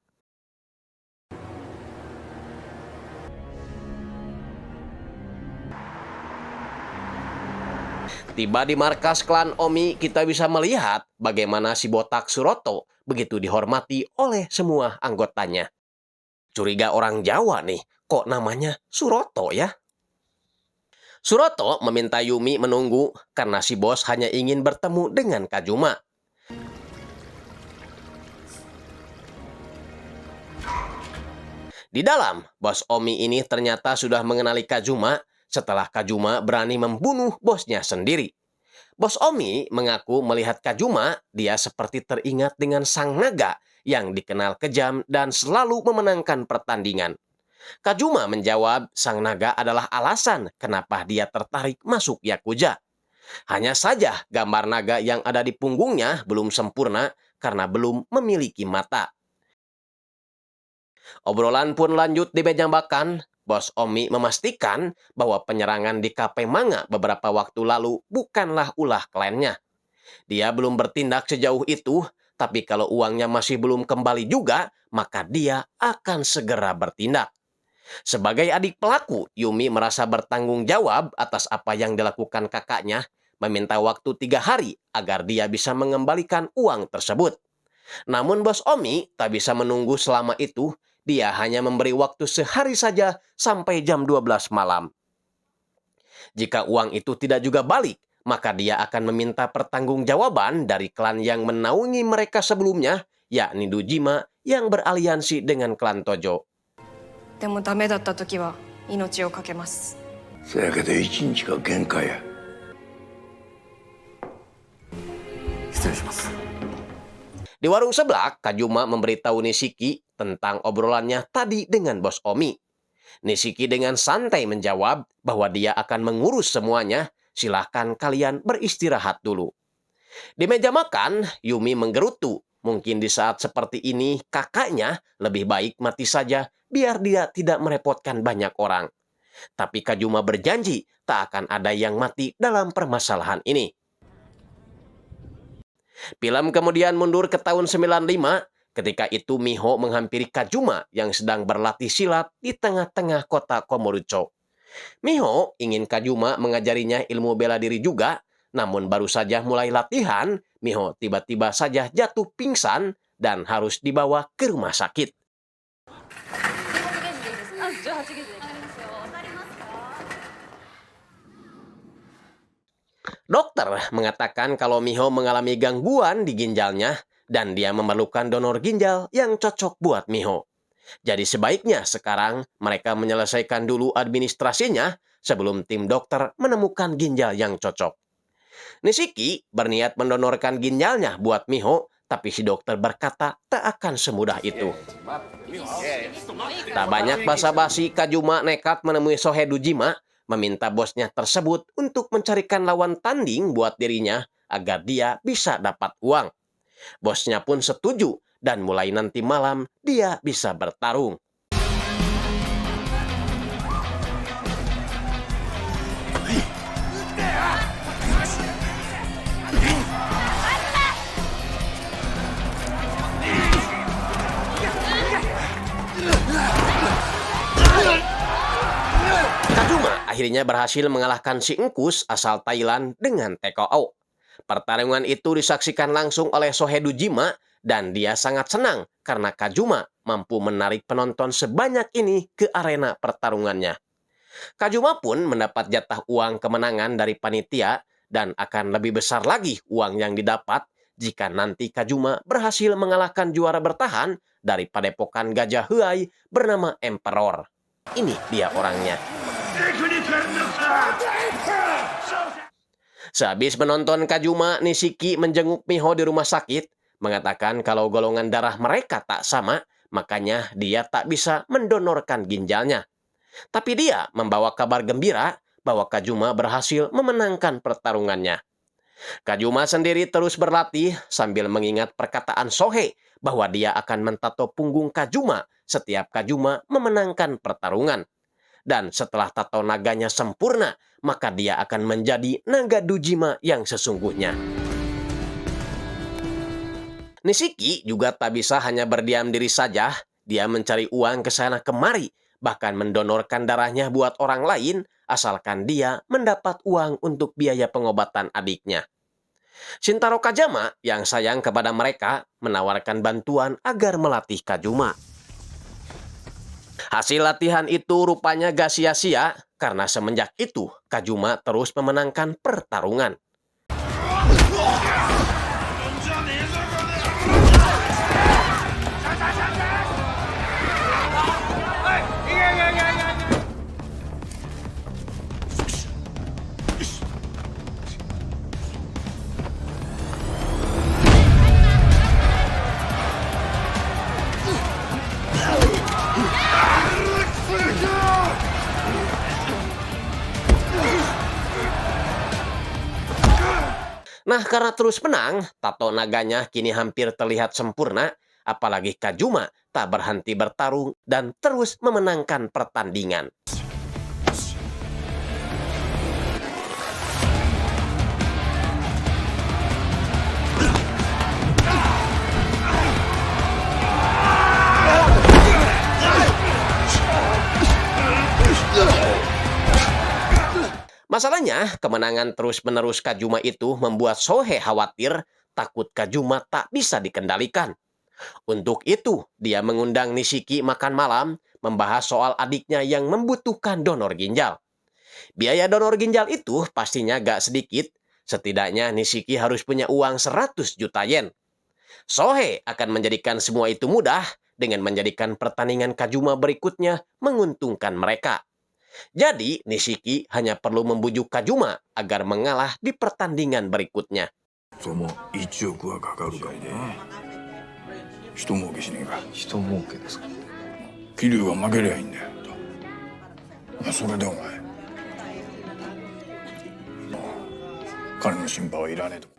Tiba di markas klan Omi, kita bisa melihat bagaimana si botak Suroto begitu dihormati oleh semua anggotanya. Curiga orang Jawa nih, kok namanya Suroto ya? Suroto meminta Yumi menunggu karena si bos hanya ingin bertemu dengan Kazuma. Di dalam, bos Omi ini ternyata sudah mengenali Kazuma setelah Kazuma berani membunuh bosnya sendiri. Bos Omi mengaku melihat Kazuma, dia seperti teringat dengan sang naga yang dikenal kejam dan selalu memenangkan pertandingan. Kazuma menjawab sang naga adalah alasan kenapa dia tertarik masuk Yakuza. Hanya saja gambar naga yang ada di punggungnya belum sempurna karena belum memiliki mata. Obrolan pun lanjut di meja makan. Bos Omi memastikan bahwa penyerangan di kafe manga beberapa waktu lalu bukanlah ulah kliennya. Dia belum bertindak sejauh itu, tapi kalau uangnya masih belum kembali juga, maka dia akan segera bertindak. Sebagai adik pelaku, Yumi merasa bertanggung jawab atas apa yang dilakukan kakaknya, meminta waktu 3 hari agar dia bisa mengembalikan uang tersebut. Namun bos Omi tak bisa menunggu selama itu. Dia hanya memberi waktu sehari saja sampai jam 12 malam. Jika uang itu tidak juga balik, maka dia akan meminta pertanggungjawaban dari klan yang menaungi mereka sebelumnya, yakni Dojima yang beraliansi dengan klan Tojo. でもダメだった時は命をかけます。そやけど1日が限界や。失礼します。 Di warung sebelah, Kazuma memberitahu Nishiki tentang obrolannya tadi dengan bos Omi. Nishiki dengan santai menjawab bahwa dia akan mengurus semuanya, silahkan kalian beristirahat dulu. Di meja makan, Yumi menggerutu. Mungkin di saat seperti ini, kakaknya lebih baik mati saja biar dia tidak merepotkan banyak orang. Tapi Kazuma berjanji tak akan ada yang mati dalam permasalahan ini. Film kemudian mundur ke tahun 95, ketika itu Miho menghampiri Kazuma yang sedang berlatih silat di tengah-tengah kota Komorucho. Miho ingin Kazuma mengajarinya ilmu bela diri juga, namun baru saja mulai latihan, Miho tiba-tiba saja jatuh pingsan dan harus dibawa ke rumah sakit. Dokter mengatakan kalau Miho mengalami gangguan di ginjalnya dan dia memerlukan donor ginjal yang cocok buat Miho. Jadi sebaiknya sekarang mereka menyelesaikan dulu administrasinya sebelum tim dokter menemukan ginjal yang cocok. Nishiki berniat mendonorkan ginjalnya buat Miho, tapi si dokter berkata tak akan semudah itu. Tak banyak basa-basi, Kazuma nekat menemui Sohe Dojima, meminta bosnya tersebut untuk mencarikan lawan tanding buat dirinya agar dia bisa dapat uang. Bosnya pun setuju dan mulai nanti malam dia bisa bertarung. Kazuma akhirnya berhasil mengalahkan si Engkus asal Thailand dengan TKO. Pertarungan itu disaksikan langsung oleh Sohe Dojima dan dia sangat senang karena Kazuma mampu menarik penonton sebanyak ini ke arena pertarungannya. Kazuma pun mendapat jatah uang kemenangan dari panitia dan akan lebih besar lagi uang yang didapat jika nanti Kazuma berhasil mengalahkan juara bertahan dari padepokan Gajah Huai bernama Emperor. Ini dia orangnya. Sehabis menonton Kazuma, Nishiki menjenguk Miho di rumah sakit, mengatakan kalau golongan darah mereka tak sama, makanya dia tak bisa mendonorkan ginjalnya. Tapi dia membawa kabar gembira bahwa Kazuma berhasil memenangkan pertarungannya. Kazuma sendiri terus berlatih sambil mengingat perkataan Sohe bahwa dia akan mentato punggung Kazuma setiap Kazuma memenangkan pertarungan. Dan setelah tato naganya sempurna, maka dia akan menjadi naga Dojima yang sesungguhnya. Nishiki juga tak bisa hanya berdiam diri saja. Dia mencari uang ke sana kemari, bahkan mendonorkan darahnya buat orang lain, asalkan dia mendapat uang untuk biaya pengobatan adiknya. Shintaro Kazama yang sayang kepada mereka menawarkan bantuan agar melatih Kazuma. Hasil latihan itu rupanya gak sia-sia karena semenjak itu Kazuma terus memenangkan pertarungan. Nah, karena terus menang, tato naganya kini hampir terlihat sempurna, apalagi Kajuma tak berhenti bertarung dan terus memenangkan pertandingan. Masalahnya, kemenangan terus-menerus Kajuma itu membuat Sohei khawatir takut Kajuma tak bisa dikendalikan. Untuk itu, dia mengundang Nishiki makan malam, membahas soal adiknya yang membutuhkan donor ginjal. Biaya donor ginjal itu pastinya gak sedikit, setidaknya Nishiki harus punya uang 100 juta yen. Sohei akan menjadikan semua itu mudah dengan menjadikan pertandingan Kajuma berikutnya menguntungkan mereka. Jadi, Nishiki hanya perlu membujuk Kajuma agar mengalah di pertandingan berikutnya. その1億はかかるかもな。人儲けしねえか。人儲けですか？桐生が負けりゃいいんだよ。それでお前彼の心配はいらねえと。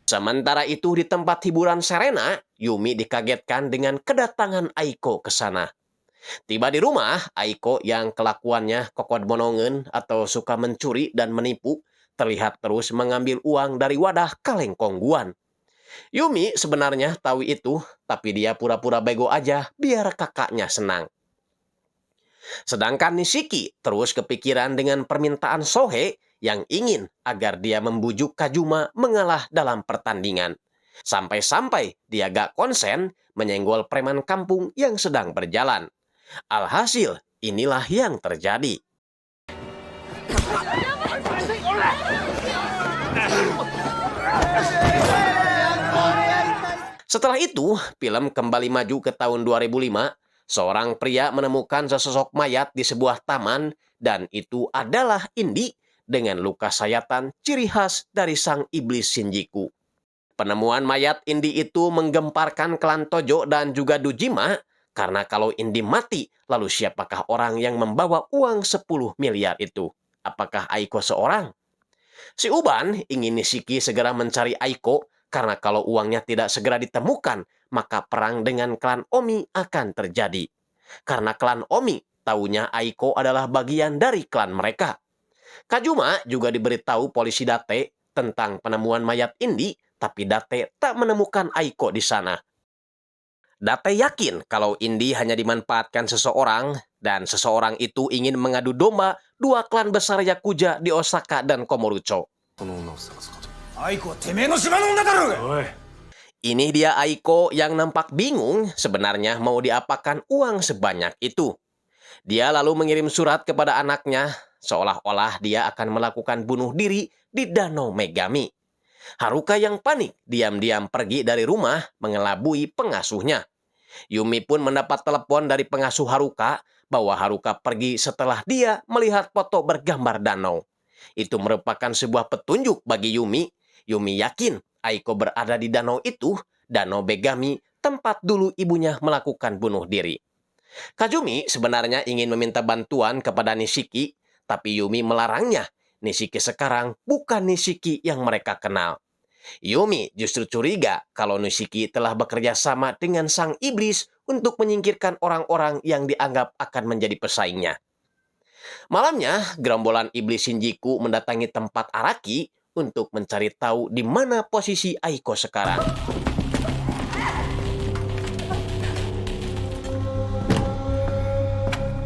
Sementara itu di tempat hiburan Serena, Yumi dikagetkan dengan kedatangan Aiko ke sana. Tiba di rumah, Aiko yang kelakuannya kokod monongen atau suka mencuri dan menipu, terlihat terus mengambil uang dari wadah kaleng kongguan. Yumi sebenarnya tahu itu, tapi dia pura-pura bego aja biar kakaknya senang. Sedangkan Nishiki terus kepikiran dengan permintaan Sohei yang ingin agar dia membujuk Kajuma mengalah dalam pertandingan. Sampai-sampai dia gak konsen menyenggol preman kampung yang sedang berjalan. Alhasil, inilah yang terjadi. Setelah itu, film kembali maju ke tahun 2005. Seorang pria menemukan sesosok mayat di sebuah taman, dan itu adalah Indi dengan luka sayatan ciri khas dari sang iblis Shinjuku. Penemuan mayat Indi itu menggemparkan klan Tojo dan juga Dujima, karena kalau Indi mati, lalu siapakah orang yang membawa uang 10 miliar itu? Apakah Aiko seorang? Si Uban ingin Nishiki segera mencari Aiko, karena kalau uangnya tidak segera ditemukan, maka perang dengan klan Omi akan terjadi. Karena klan Omi taunya Aiko adalah bagian dari klan mereka. Kajuma juga diberitahu polisi Date tentang penemuan mayat Indi, tapi Date tak menemukan Aiko di sana. Date yakin kalau Indi hanya dimanfaatkan seseorang, dan seseorang itu ingin mengadu domba dua klan besar Yakuza di Osaka dan Komorucho. この女を探すこと。アイコはてめえの島の女だろうが。おい。 Ini dia Aiko yang nampak bingung sebenarnya mau diapakan uang sebanyak itu. Dia lalu mengirim surat kepada anaknya, seolah-olah dia akan melakukan bunuh diri di Danau Megami. Haruka yang panik diam-diam pergi dari rumah mengelabui pengasuhnya. Yumi pun mendapat telepon dari pengasuh Haruka bahwa Haruka pergi setelah dia melihat foto bergambar danau. Itu merupakan sebuah petunjuk bagi Yumi. Yumi yakin Aiko berada di danau itu, Danau Megami, tempat dulu ibunya melakukan bunuh diri. Kazumi sebenarnya ingin meminta bantuan kepada Nishiki, tapi Yumi melarangnya. Nishiki sekarang bukan Nishiki yang mereka kenal. Yumi justru curiga kalau Nishiki telah bekerja sama dengan sang iblis untuk menyingkirkan orang-orang yang dianggap akan menjadi pesaingnya. Malamnya, gerombolan iblis Shinjuku mendatangi tempat Araki untuk mencari tahu di mana posisi Aiko sekarang.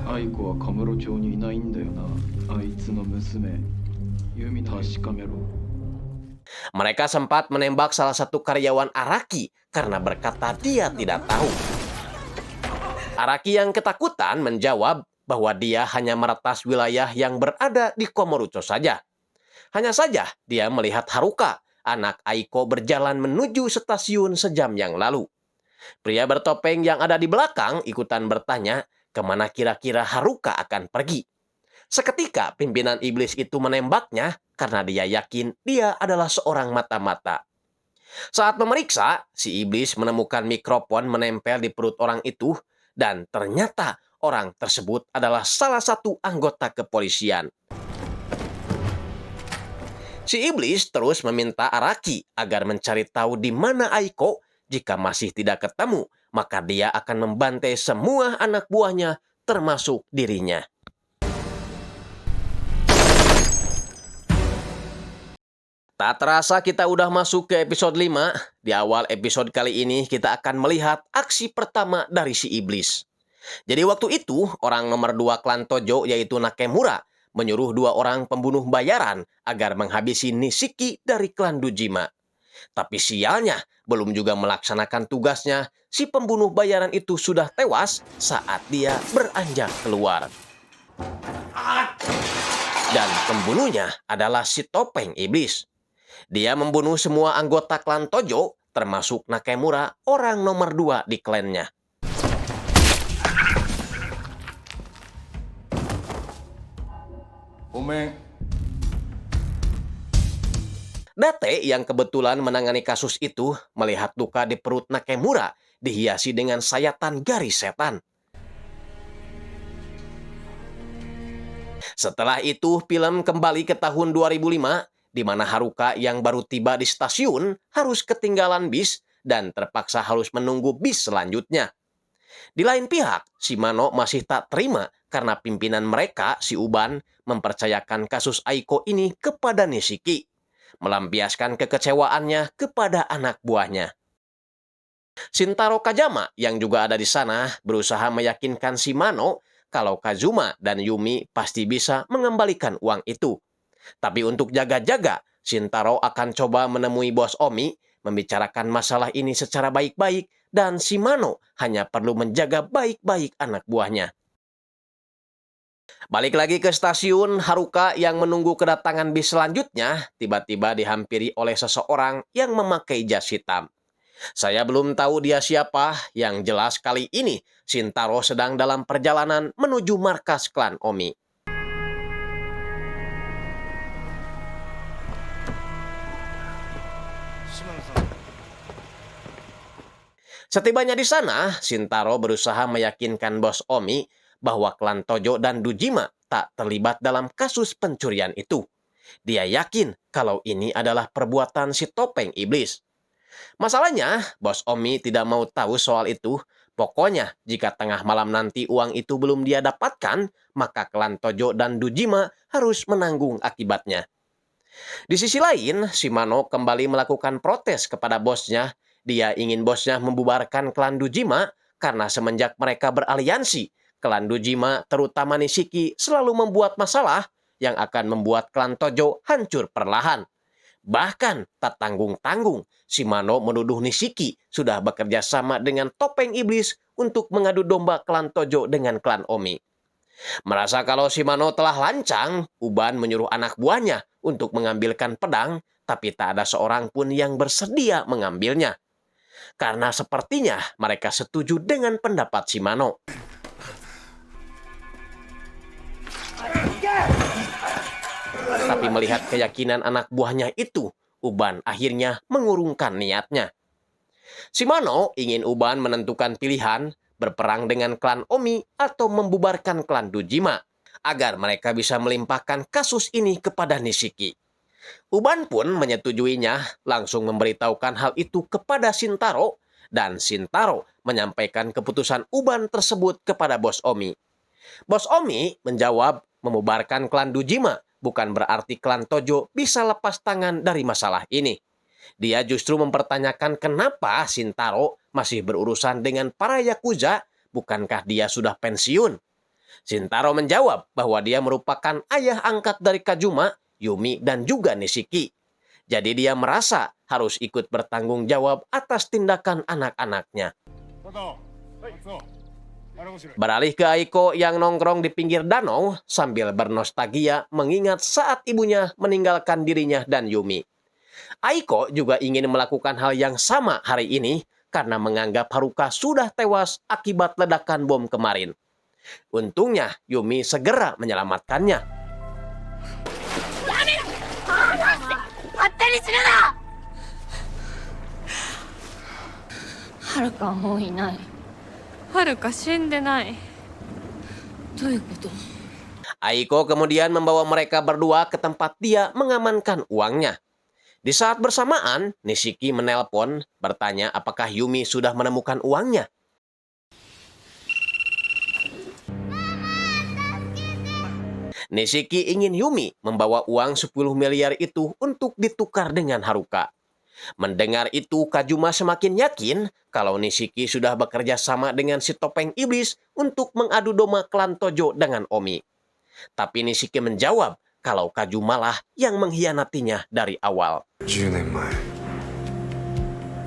Aiko はカムロ町にいないんだよな。あいつの娘、ユミ確かめろ。 Mereka sempat menembak salah satu karyawan Araki karena berkata dia tidak tahu. Araki yang ketakutan menjawab bahwa dia hanya meretas wilayah yang berada di Komorucho saja. Hanya saja dia melihat Haruka, anak Aiko, berjalan menuju stasiun sejam yang lalu. Pria bertopeng yang ada di belakang ikutan bertanya kemana kira-kira Haruka akan pergi. Seketika pimpinan iblis itu menembaknya karena dia yakin dia adalah seorang mata-mata. Saat memeriksa, si iblis menemukan mikrofon menempel di perut orang itu dan ternyata orang tersebut adalah salah satu anggota kepolisian. Si iblis terus meminta Araki agar mencari tahu di mana Aiko. Jika masih tidak ketemu, maka dia akan membantai semua anak buahnya, termasuk dirinya. Tak terasa kita udah masuk ke episode 5. Di awal episode kali ini kita akan melihat aksi pertama dari si iblis. Jadi waktu itu, orang nomor 2 klan Tojo yaitu Nakemura menyuruh 2 orang pembunuh bayaran agar menghabisi Nishiki dari klan Dujima. Tapi sialnya, belum juga melaksanakan tugasnya, si pembunuh bayaran itu sudah tewas saat dia beranjak keluar. Dan pembunuhnya adalah si topeng iblis. Dia membunuh semua anggota klan Tojo, termasuk Nakemura, orang nomor 2 di klannya. Date yang kebetulan menangani kasus itu melihat luka di perut Nakemura dihiasi dengan sayatan garis setan. Setelah itu film kembali ke tahun 2005 di mana Haruka yang baru tiba di stasiun harus ketinggalan bis dan terpaksa harus menunggu bis selanjutnya. Di lain pihak, Shimano masih tak terima karena pimpinan mereka, si Uban, mempercayakan kasus Aiko ini kepada Nishiki, melampiaskan kekecewaannya kepada anak buahnya. Shintaro Kajama yang juga ada di sana berusaha meyakinkan Shimano kalau Kazuma dan Yumi pasti bisa mengembalikan uang itu. Tapi untuk jaga-jaga, Shintaro akan coba menemui bos Omi, membicarakan masalah ini secara baik-baik, dan Shimano hanya perlu menjaga baik-baik anak buahnya. Balik lagi ke stasiun, Haruka yang menunggu kedatangan bis selanjutnya tiba-tiba dihampiri oleh seseorang yang memakai jas hitam. Saya belum tahu dia siapa, yang jelas kali ini Shintaro sedang dalam perjalanan menuju markas klan Omi. Setibanya di sana, Shintaro berusaha meyakinkan bos Omi bahwa klan Tojo dan Dujima tak terlibat dalam kasus pencurian itu. Dia yakin kalau ini adalah perbuatan si topeng iblis. Masalahnya, bos Omi tidak mau tahu soal itu. Pokoknya, jika tengah malam nanti uang itu belum dia dapatkan, maka klan Tojo dan Dujima harus menanggung akibatnya. Di sisi lain, Shimano kembali melakukan protes kepada bosnya. Dia ingin bosnya membubarkan klan Dujima karena semenjak mereka beraliansi, klan Dujima terutama Nishiki selalu membuat masalah yang akan membuat klan Tojo hancur perlahan. Bahkan tak tanggung-tanggung, Shimano menuduh Nishiki sudah bekerja sama dengan topeng iblis untuk mengadu domba klan Tojo dengan klan Omi. Merasa kalau Shimano telah lancang, Uban menyuruh anak buahnya untuk mengambilkan pedang, tapi tak ada seorang pun yang bersedia mengambilnya. Karena sepertinya mereka setuju dengan pendapat Shimano. Tapi melihat keyakinan anak buahnya itu, Uban akhirnya mengurungkan niatnya. Shimano ingin Uban menentukan pilihan, berperang dengan klan Omi atau membubarkan klan Dujima, agar mereka bisa melimpahkan kasus ini kepada Nishiki. Uban pun menyetujuinya, langsung memberitahukan hal itu kepada Shintaro, dan Shintaro menyampaikan keputusan Uban tersebut kepada bos Omi. Bos Omi menjawab, membubarkan klan Dujima bukan berarti klan Tojo bisa lepas tangan dari masalah ini. Dia justru mempertanyakan kenapa Shintaro masih berurusan dengan para Yakuza, bukankah dia sudah pensiun? Shintaro menjawab bahwa dia merupakan ayah angkat dari Kazuma, Yumi, dan juga Nishiki. Jadi dia merasa harus ikut bertanggung jawab atas tindakan anak-anaknya. Beralih ke Aiko yang nongkrong di pinggir danau sambil bernostalgia mengingat saat ibunya meninggalkan dirinya dan Yumi. Aiko juga ingin melakukan hal yang sama hari ini karena menganggap Haruka sudah tewas akibat ledakan bom kemarin. Untungnya Yumi segera menyelamatkannya. はるかはもういない。はるか死んでない。ういうこと？ Aiko kemudian membawa mereka berdua ke tempat dia mengamankan uangnya. Di saat bersamaan, Nishiki menelpon bertanya apakah Yumi sudah menemukan uangnya. Nishiki ingin Yumi membawa uang 10 miliar itu untuk ditukar dengan Haruka. Mendengar itu, Kazuma semakin yakin kalau Nishiki sudah bekerja sama dengan si topeng iblis untuk mengadu domba klan Tojo dengan Omi. Tapi Nishiki menjawab kalau Kazuma lah yang mengkhianatinya dari awal. 10年前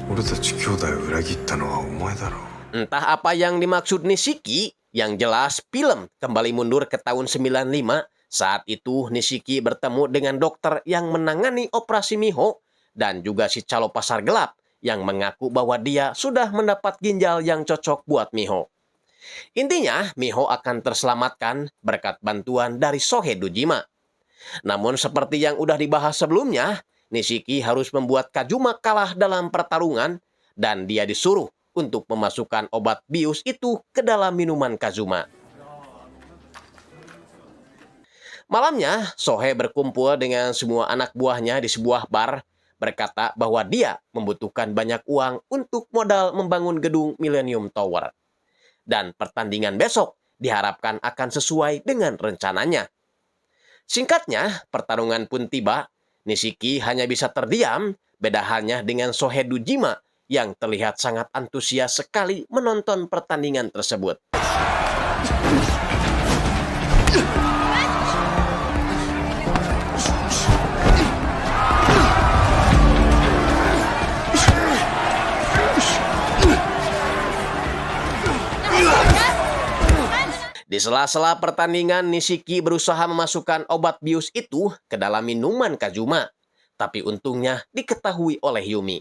俺たち兄弟を裏切ったのはお前だろう。 Entah apa yang dimaksud Nishiki, yang jelas film kembali mundur ke tahun 95. Saat itu Nishiki bertemu dengan dokter yang menangani operasi Miho dan juga si calo pasar gelap yang mengaku bahwa dia sudah mendapat ginjal yang cocok buat Miho. Intinya, Miho akan terselamatkan berkat bantuan dari Sohe Dojima. Namun seperti yang udah dibahas sebelumnya, Nishiki harus membuat Kazuma kalah dalam pertarungan dan dia disuruh untuk memasukkan obat bius itu ke dalam minuman Kazuma. Malamnya, Sohe berkumpul dengan semua anak buahnya di sebuah bar, berkata bahwa dia membutuhkan banyak uang untuk modal membangun gedung Millennium Tower. Dan pertandingan besok diharapkan akan sesuai dengan rencananya. Singkatnya, pertarungan pun tiba. Nishiki hanya bisa terdiam, beda halnya dengan Sohe Dojima yang terlihat sangat antusias sekali menonton pertandingan tersebut. Di sela-sela pertandingan, Nishiki berusaha memasukkan obat bius itu ke dalam minuman Kazuma. Tapi untungnya diketahui oleh Yumi.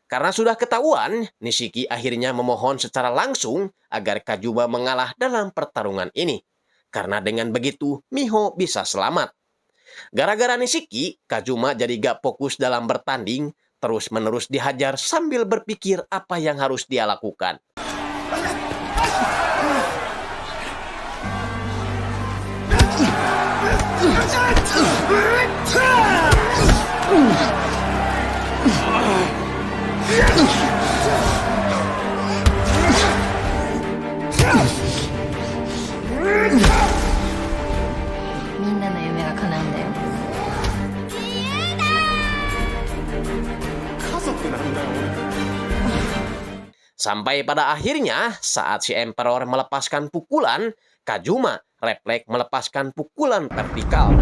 Karena sudah ketahuan, Nishiki akhirnya memohon secara langsung agar Kazuma mengalah dalam pertarungan ini. Karena dengan begitu, Miho bisa selamat. Gara-gara Nishiki, Kazuma jadi gak fokus dalam bertanding, terus-menerus dihajar sambil berpikir apa yang harus dia lakukan. Sampai pada akhirnya, saat si Emperor melepaskan pukulan, Kazuma refleks melepaskan pukulan vertikal.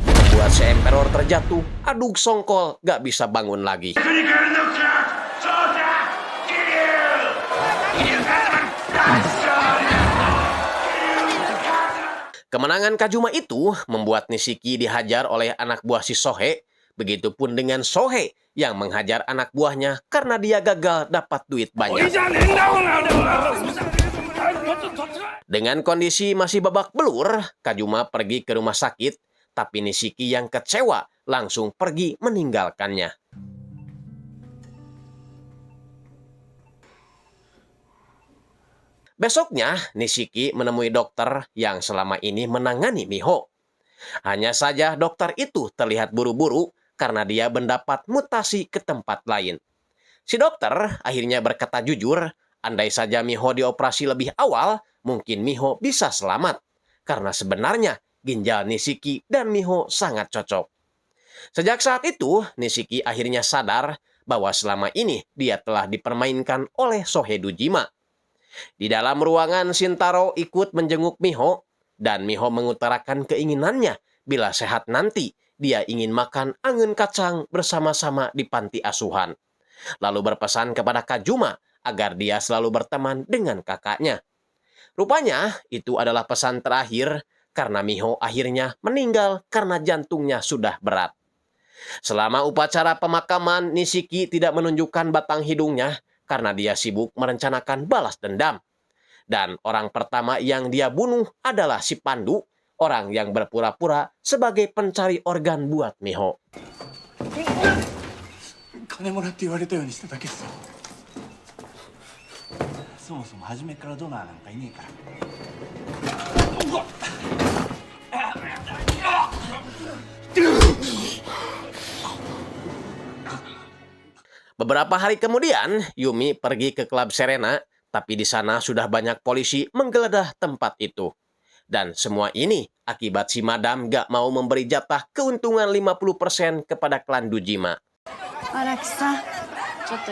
Membuat si Emperor terjatuh, aduk songkol, gak bisa bangun lagi. Kemenangan Kazuma itu membuat Nishiki dihajar oleh anak buah si Sohe. Begitupun dengan Sohe yang menghajar anak buahnya karena dia gagal dapat duit banyak. Dengan kondisi masih babak belur, Kazuma pergi ke rumah sakit, tapi Nishiki yang kecewa langsung pergi meninggalkannya. Besoknya, Nishiki menemui dokter yang selama ini menangani Miho. Hanya saja dokter itu terlihat buru-buru karena dia mendapat mutasi ke tempat lain. Si dokter akhirnya berkata jujur, andai saja Miho dioperasi lebih awal, mungkin Miho bisa selamat. Karena sebenarnya ginjal Nishiki dan Miho sangat cocok. Sejak saat itu, Nishiki akhirnya sadar bahwa selama ini dia telah dipermainkan oleh Sohe Dojima. Di dalam ruangan, Shintaro ikut menjenguk Miho, dan Miho mengutarakan keinginannya bila sehat nanti dia ingin makan angin kacang bersama-sama di panti asuhan. Lalu berpesan kepada Kazuma agar dia selalu berteman dengan kakaknya. Rupanya itu adalah pesan terakhir karena Miho akhirnya meninggal karena jantungnya sudah berat. Selama upacara pemakaman, Nishiki tidak menunjukkan batang hidungnya karena dia sibuk merencanakan balas dendam. Dan orang pertama yang dia bunuh adalah si Pandu, orang yang berpura-pura sebagai pencari organ buat Miho. 金もらって言われたようにしただけっすよ。そもそも初めからドナーなんかいねえから。 Beberapa hari kemudian, Yumi pergi ke klub Serena, tapi di sana sudah banyak polisi menggeledah tempat itu. Dan semua ini akibat si Madam gak mau memberi jatah keuntungan 50% kepada klan Dujima. 荒木さん、ちょっと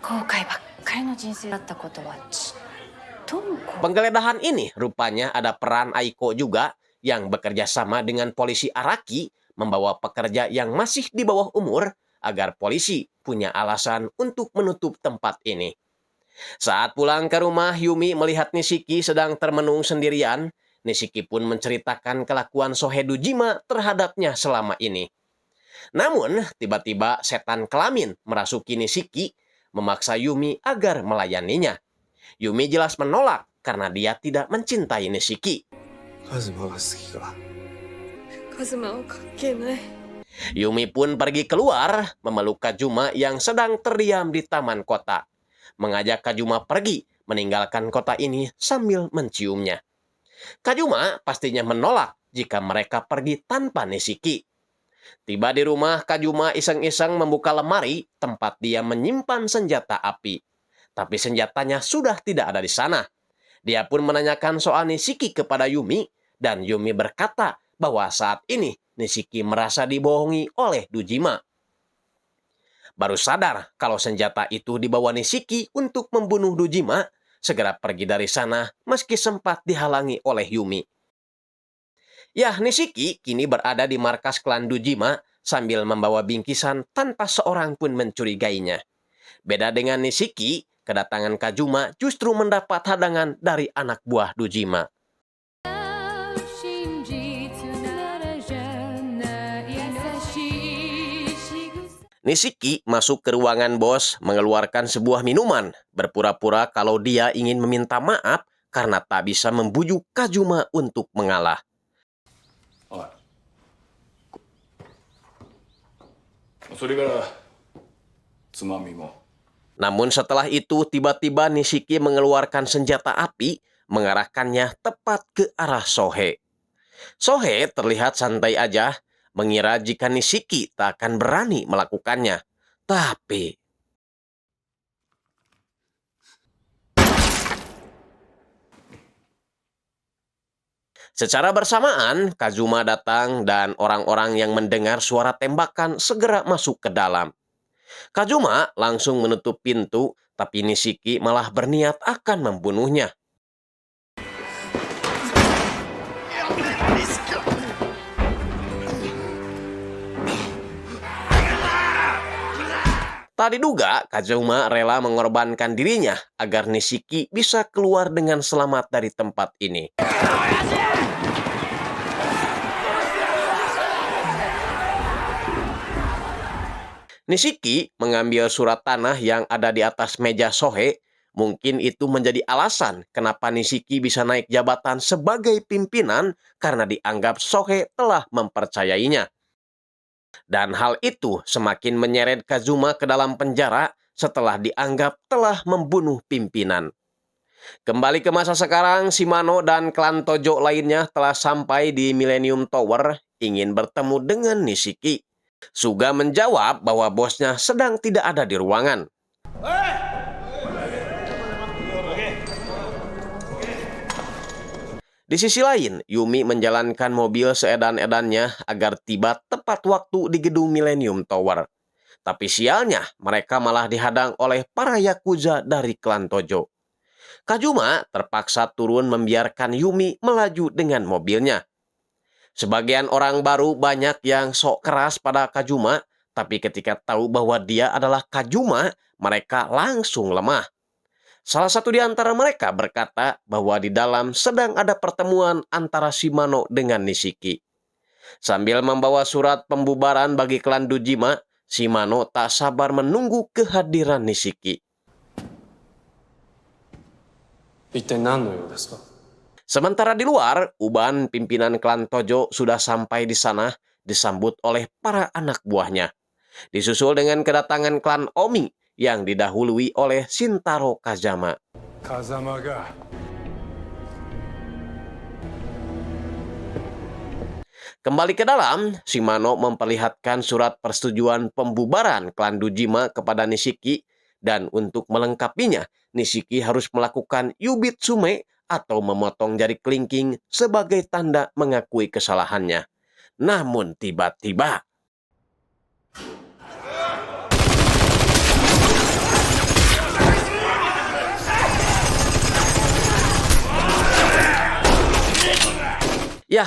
後悔ばっかりの人生だったことはちっともこ Penggeledahan ini rupanya ada peran Aiko juga yang bekerja sama dengan polisi Araki membawa pekerja yang masih di bawah umur agar polisi punya alasan untuk menutup tempat ini. Saat pulang ke rumah, Yumi melihat Nishiki sedang termenung sendirian. Nishiki pun menceritakan kelakuan Sohe Dujima terhadapnya selama ini. Namun, tiba-tiba setan kelamin merasuki Nishiki, memaksa Yumi agar melayaninya. Yumi jelas menolak karena dia tidak mencintai Nishiki. カズマが好きか。カズマは関係ない。 Yumi pun pergi keluar, memeluk Kazuma yang sedang terdiam di taman kota. Mengajak Kazuma pergi, meninggalkan kota ini sambil menciumnya. Kazuma pastinya menolak jika mereka pergi tanpa Nishiki. Tiba di rumah, Kazuma iseng-iseng membuka lemari tempat dia menyimpan senjata api. Tapi senjatanya sudah tidak ada di sana. Dia pun menanyakan soal Nishiki kepada Yumi, dan Yumi berkata bahwa saat ini Nishiki merasa dibohongi oleh Dujima. Baru sadar kalau senjata itu dibawa Nishiki untuk membunuh Dujima, segera pergi dari sana meski sempat dihalangi oleh Yumi. Ya, Nishiki kini berada di markas klan Dujima sambil membawa bingkisan tanpa seorang pun mencurigainya. Beda dengan Nishiki, kedatangan Kazuma justru mendapat hadangan dari anak buah Dujima. Nishiki masuk ke ruangan bos, mengeluarkan sebuah minuman, berpura-pura kalau dia ingin meminta maaf karena tak bisa membujuk Kazuma untuk mengalah. おいそれからつまみも Namun setelah itu tiba-tiba Nishiki mengeluarkan senjata api, mengarahkannya tepat ke arah Sohe. Sohe terlihat santai aja, mengira jika Nishiki tak akan berani melakukannya. Tapi secara bersamaan, Kazuma datang dan orang-orang yang mendengar suara tembakan segera masuk ke dalam. Kazuma langsung menutup pintu, tapi Nishiki malah berniat akan membunuhnya. Tak diduga, Kazuma rela mengorbankan dirinya agar Nishiki bisa keluar dengan selamat dari tempat ini. Nishiki mengambil surat tanah yang ada di atas meja Sohe. Mungkin itu menjadi alasan kenapa Nishiki bisa naik jabatan sebagai pimpinan karena dianggap Sohe telah mempercayainya. Dan hal itu semakin menyeret Kazuma ke dalam penjara setelah dianggap telah membunuh pimpinan. Kembali ke masa sekarang, Shimano dan klan Tojo lainnya telah sampai di Millennium Tower ingin bertemu dengan Nishiki. Suga menjawab bahwa bosnya sedang tidak ada di ruangan. Di sisi lain, Yumi menjalankan mobil seedan-edannya agar tiba tepat waktu di gedung Millennium Tower. Tapi sialnya, mereka malah dihadang oleh para Yakuza dari klan Tojo. Kazuma terpaksa turun membiarkan Yumi melaju dengan mobilnya. Sebagian orang baru banyak yang sok keras pada Kazuma, tapi ketika tahu bahwa dia adalah Kazuma, mereka langsung lemah. Salah satu di antara mereka berkata bahwa di dalam sedang ada pertemuan antara Shimano dengan Nishiki. Sambil membawa surat pembubaran bagi klan Dujima, Shimano tak sabar menunggu kehadiran Nishiki. Sementara di luar, Uban pimpinan klan Tojo sudah sampai di sana disambut oleh para anak buahnya. Disusul dengan kedatangan klan Omi yang didahului oleh Shintaro Kazama. Kazama ga Kembali ke dalam, Shimano memperlihatkan surat persetujuan pembubaran klan Dojima kepada Nishiki, dan untuk melengkapinya, Nishiki harus melakukan yubitsume atau memotong jari kelingking sebagai tanda mengakui kesalahannya. Namun tiba-tiba,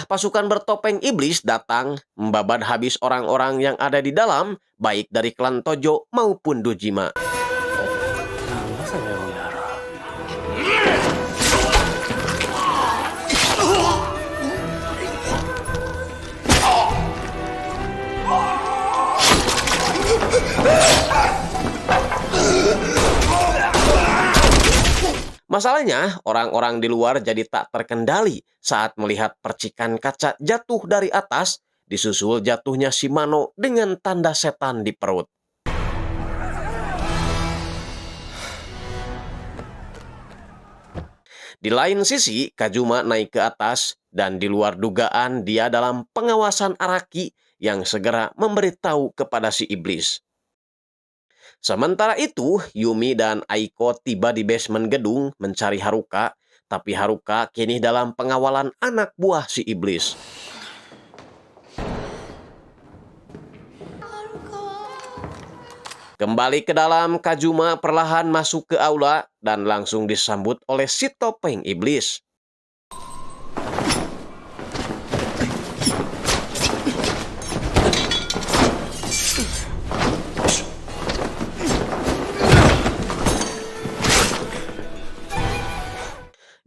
pasukan bertopeng iblis datang, membabat habis orang-orang yang ada di dalam, baik dari klan Tojo maupun Dojima. Masalahnya, orang-orang di luar jadi tak terkendali saat melihat percikan kaca jatuh dari atas, disusul jatuhnya Shimano dengan tanda setan di perut. Di lain sisi, Kazuma naik ke atas, dan di luar dugaan dia dalam pengawasan Araki yang segera memberitahu kepada si iblis. Sementara itu, Yumi dan Aiko tiba di basement gedung mencari Haruka, tapi Haruka kini dalam pengawalan anak buah si iblis. Kembali ke dalam, Kazuma perlahan masuk ke aula dan langsung disambut oleh si topeng iblis.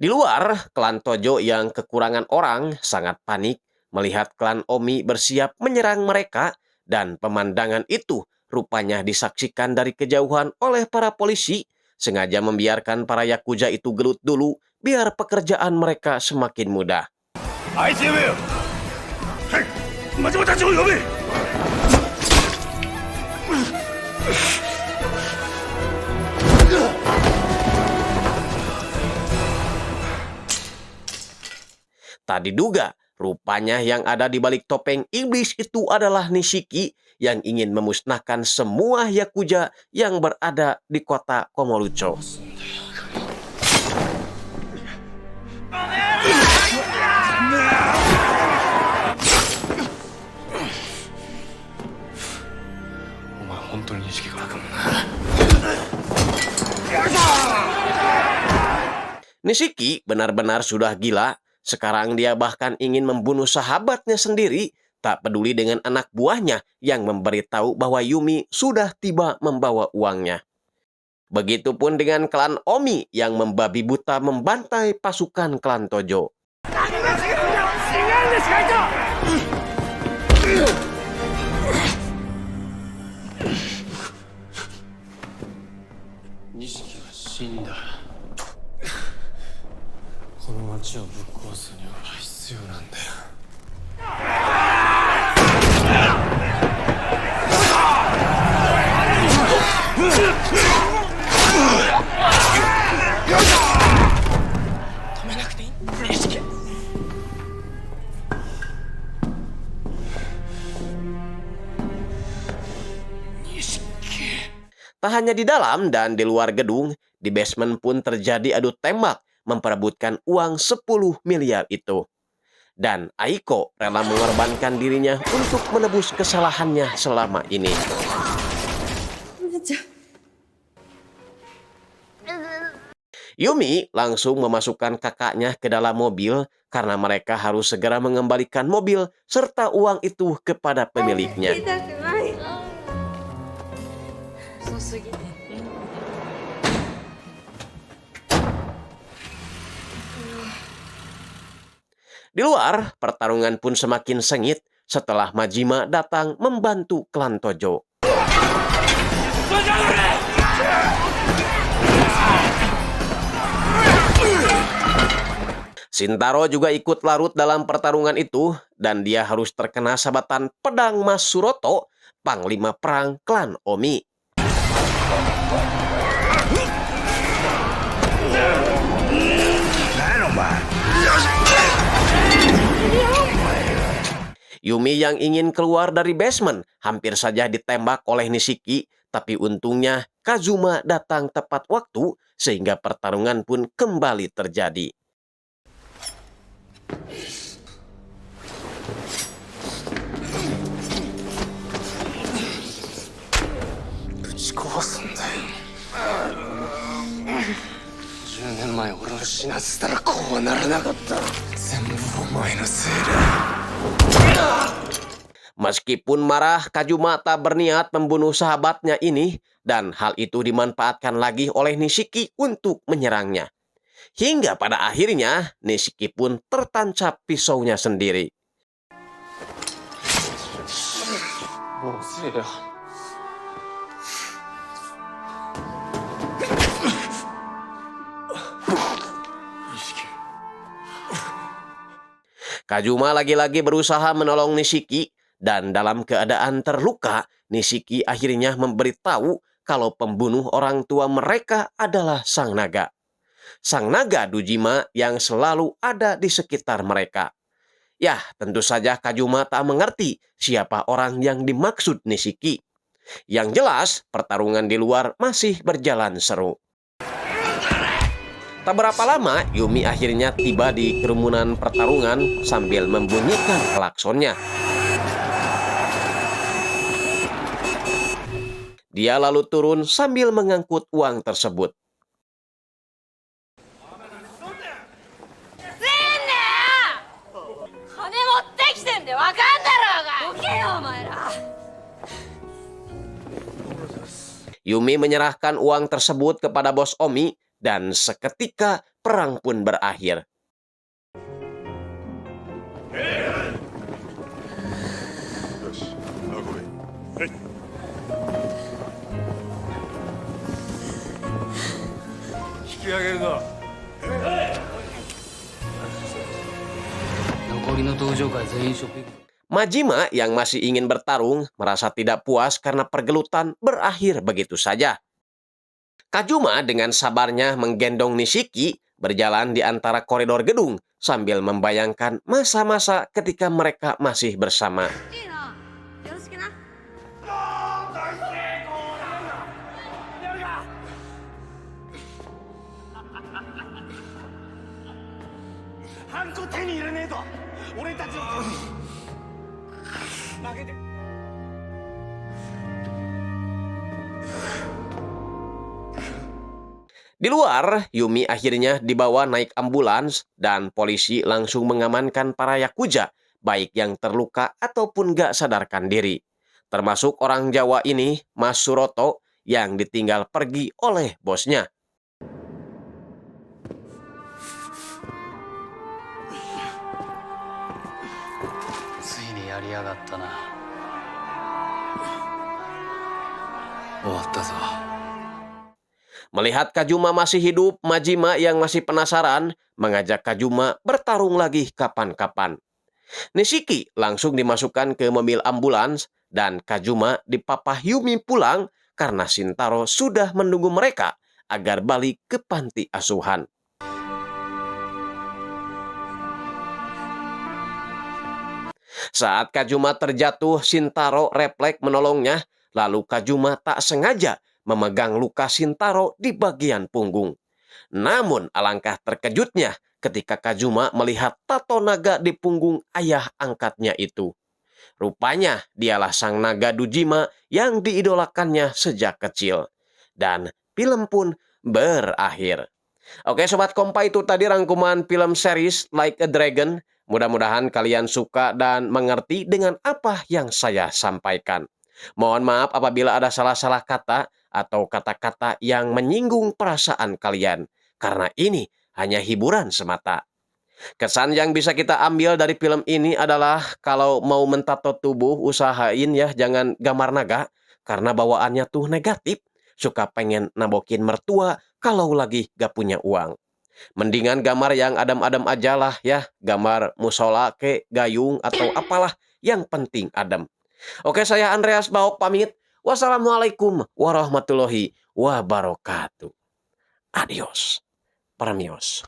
Di luar, klan Tojo yang kekurangan orang sangat panik melihat klan Omi bersiap menyerang mereka, dan pemandangan itu rupanya disaksikan dari kejauhan oleh para polisi, sengaja membiarkan para Yakuza itu gelut dulu biar pekerjaan mereka semakin mudah. Tak diduga, rupanya yang ada di balik topeng iblis itu adalah Nishiki yang ingin memusnahkan semua Yakuza yang berada di kota Komolucho. Nishiki benar-benar sudah gila. Sekarang dia bahkan ingin membunuh sahabatnya sendiri, tak peduli dengan anak buahnya yang memberitahu bahwa Yumi sudah tiba membawa uangnya. Begitupun dengan klan Omi yang membabi buta membantai pasukan klan Tojo. Nishiki wa shinda. この町をぶっ壊すには必要なんだよ。止めなくていい。Nishiki. Tak hanya di dalam dan di luar gedung, di basement pun terjadi adu tembak memperebutkan uang 10 miliar itu. Dan Aiko rela mengorbankan dirinya untuk menebus kesalahannya selama ini. Yumi langsung memasukkan kakaknya ke dalam mobil karena mereka harus segera mengembalikan mobil serta uang itu kepada pemiliknya. Di luar, pertarungan pun semakin sengit setelah Majima datang membantu klan Tojo. Shintaro juga ikut larut dalam pertarungan itu dan dia harus terkena sabatan pedang Masuroto, panglima perang klan Omi. Yumi yang ingin keluar dari basement hampir saja ditembak oleh Nishiki, tapi untungnya Kazuma datang tepat waktu sehingga pertarungan pun kembali terjadi. Meskipun marah, Kazuma tak berniat membunuh sahabatnya ini, dan hal itu dimanfaatkan lagi oleh Nishiki untuk menyerangnya. Hingga pada akhirnya, Nishiki pun tertancap pisaunya sendiri. Kazuma lagi-lagi berusaha menolong Nishiki, dan dalam keadaan terluka, Nishiki akhirnya memberitahu kalau pembunuh orang tua mereka adalah Sang Naga. Sang Naga Dojima yang selalu ada di sekitar mereka. Ya, tentu saja Kazuma tak mengerti siapa orang yang dimaksud Nishiki. Yang jelas, pertarungan di luar masih berjalan seru. Tak berapa lama, Yumi akhirnya tiba di kerumunan pertarungan sambil membunyikan klaksonnya. Dia lalu turun sambil mengangkut uang tersebut. Yumi menyerahkan uang tersebut kepada bos Omi dan seketika perang pun berakhir. Majima yang masih ingin bertarung merasa tidak puas karena pergelutan berakhir begitu saja. Kazuma dengan sabarnya menggendong Nishiki berjalan di antara koridor gedung sambil membayangkan masa-masa ketika mereka masih bersama. Di luar, Yumi akhirnya dibawa naik ambulans dan polisi langsung mengamankan para yakuza, baik yang terluka ataupun gak sadarkan diri. Termasuk orang Jawa ini, Mas Suroto, yang ditinggal pergi oleh bosnya. Melihat Kazuma masih hidup, Majima yang masih penasaran mengajak Kazuma bertarung lagi kapan-kapan. Nishiki langsung dimasukkan ke mobil ambulans dan Kazuma dipapah Yumi pulang karena Shintaro sudah menunggu mereka agar balik ke panti asuhan. Saat Kazuma terjatuh, Shintaro refleks menolongnya, lalu Kazuma tak sengaja memegang luka Shintaro di bagian punggung. Namun alangkah terkejutnya ketika Kazuma melihat tato naga di punggung ayah angkatnya itu. Rupanya dialah Sang Naga Dojima yang diidolakannya sejak kecil. Dan film pun berakhir. Oke Sobat Kompa, itu tadi rangkuman film series Like a Dragon. Mudah-mudahan kalian suka dan mengerti dengan apa yang saya sampaikan. Mohon maaf apabila ada salah-salah kata atau kata-kata yang menyinggung perasaan kalian, karena ini hanya hiburan semata. Kesan yang bisa kita ambil dari film ini adalah kalau mau mentato tubuh, usahain ya jangan gambar naga, karena bawaannya tuh negatif, suka pengen nabokin mertua kalau lagi gak punya uang. Mendingan gambar yang adem-adem aja lah ya. Gambar musola ke gayung atau apalah. Yang penting adem. Oke, saya Andreas Baok pamit. Wassalamualaikum warahmatullahi wabarakatuh. Adios. Paramios.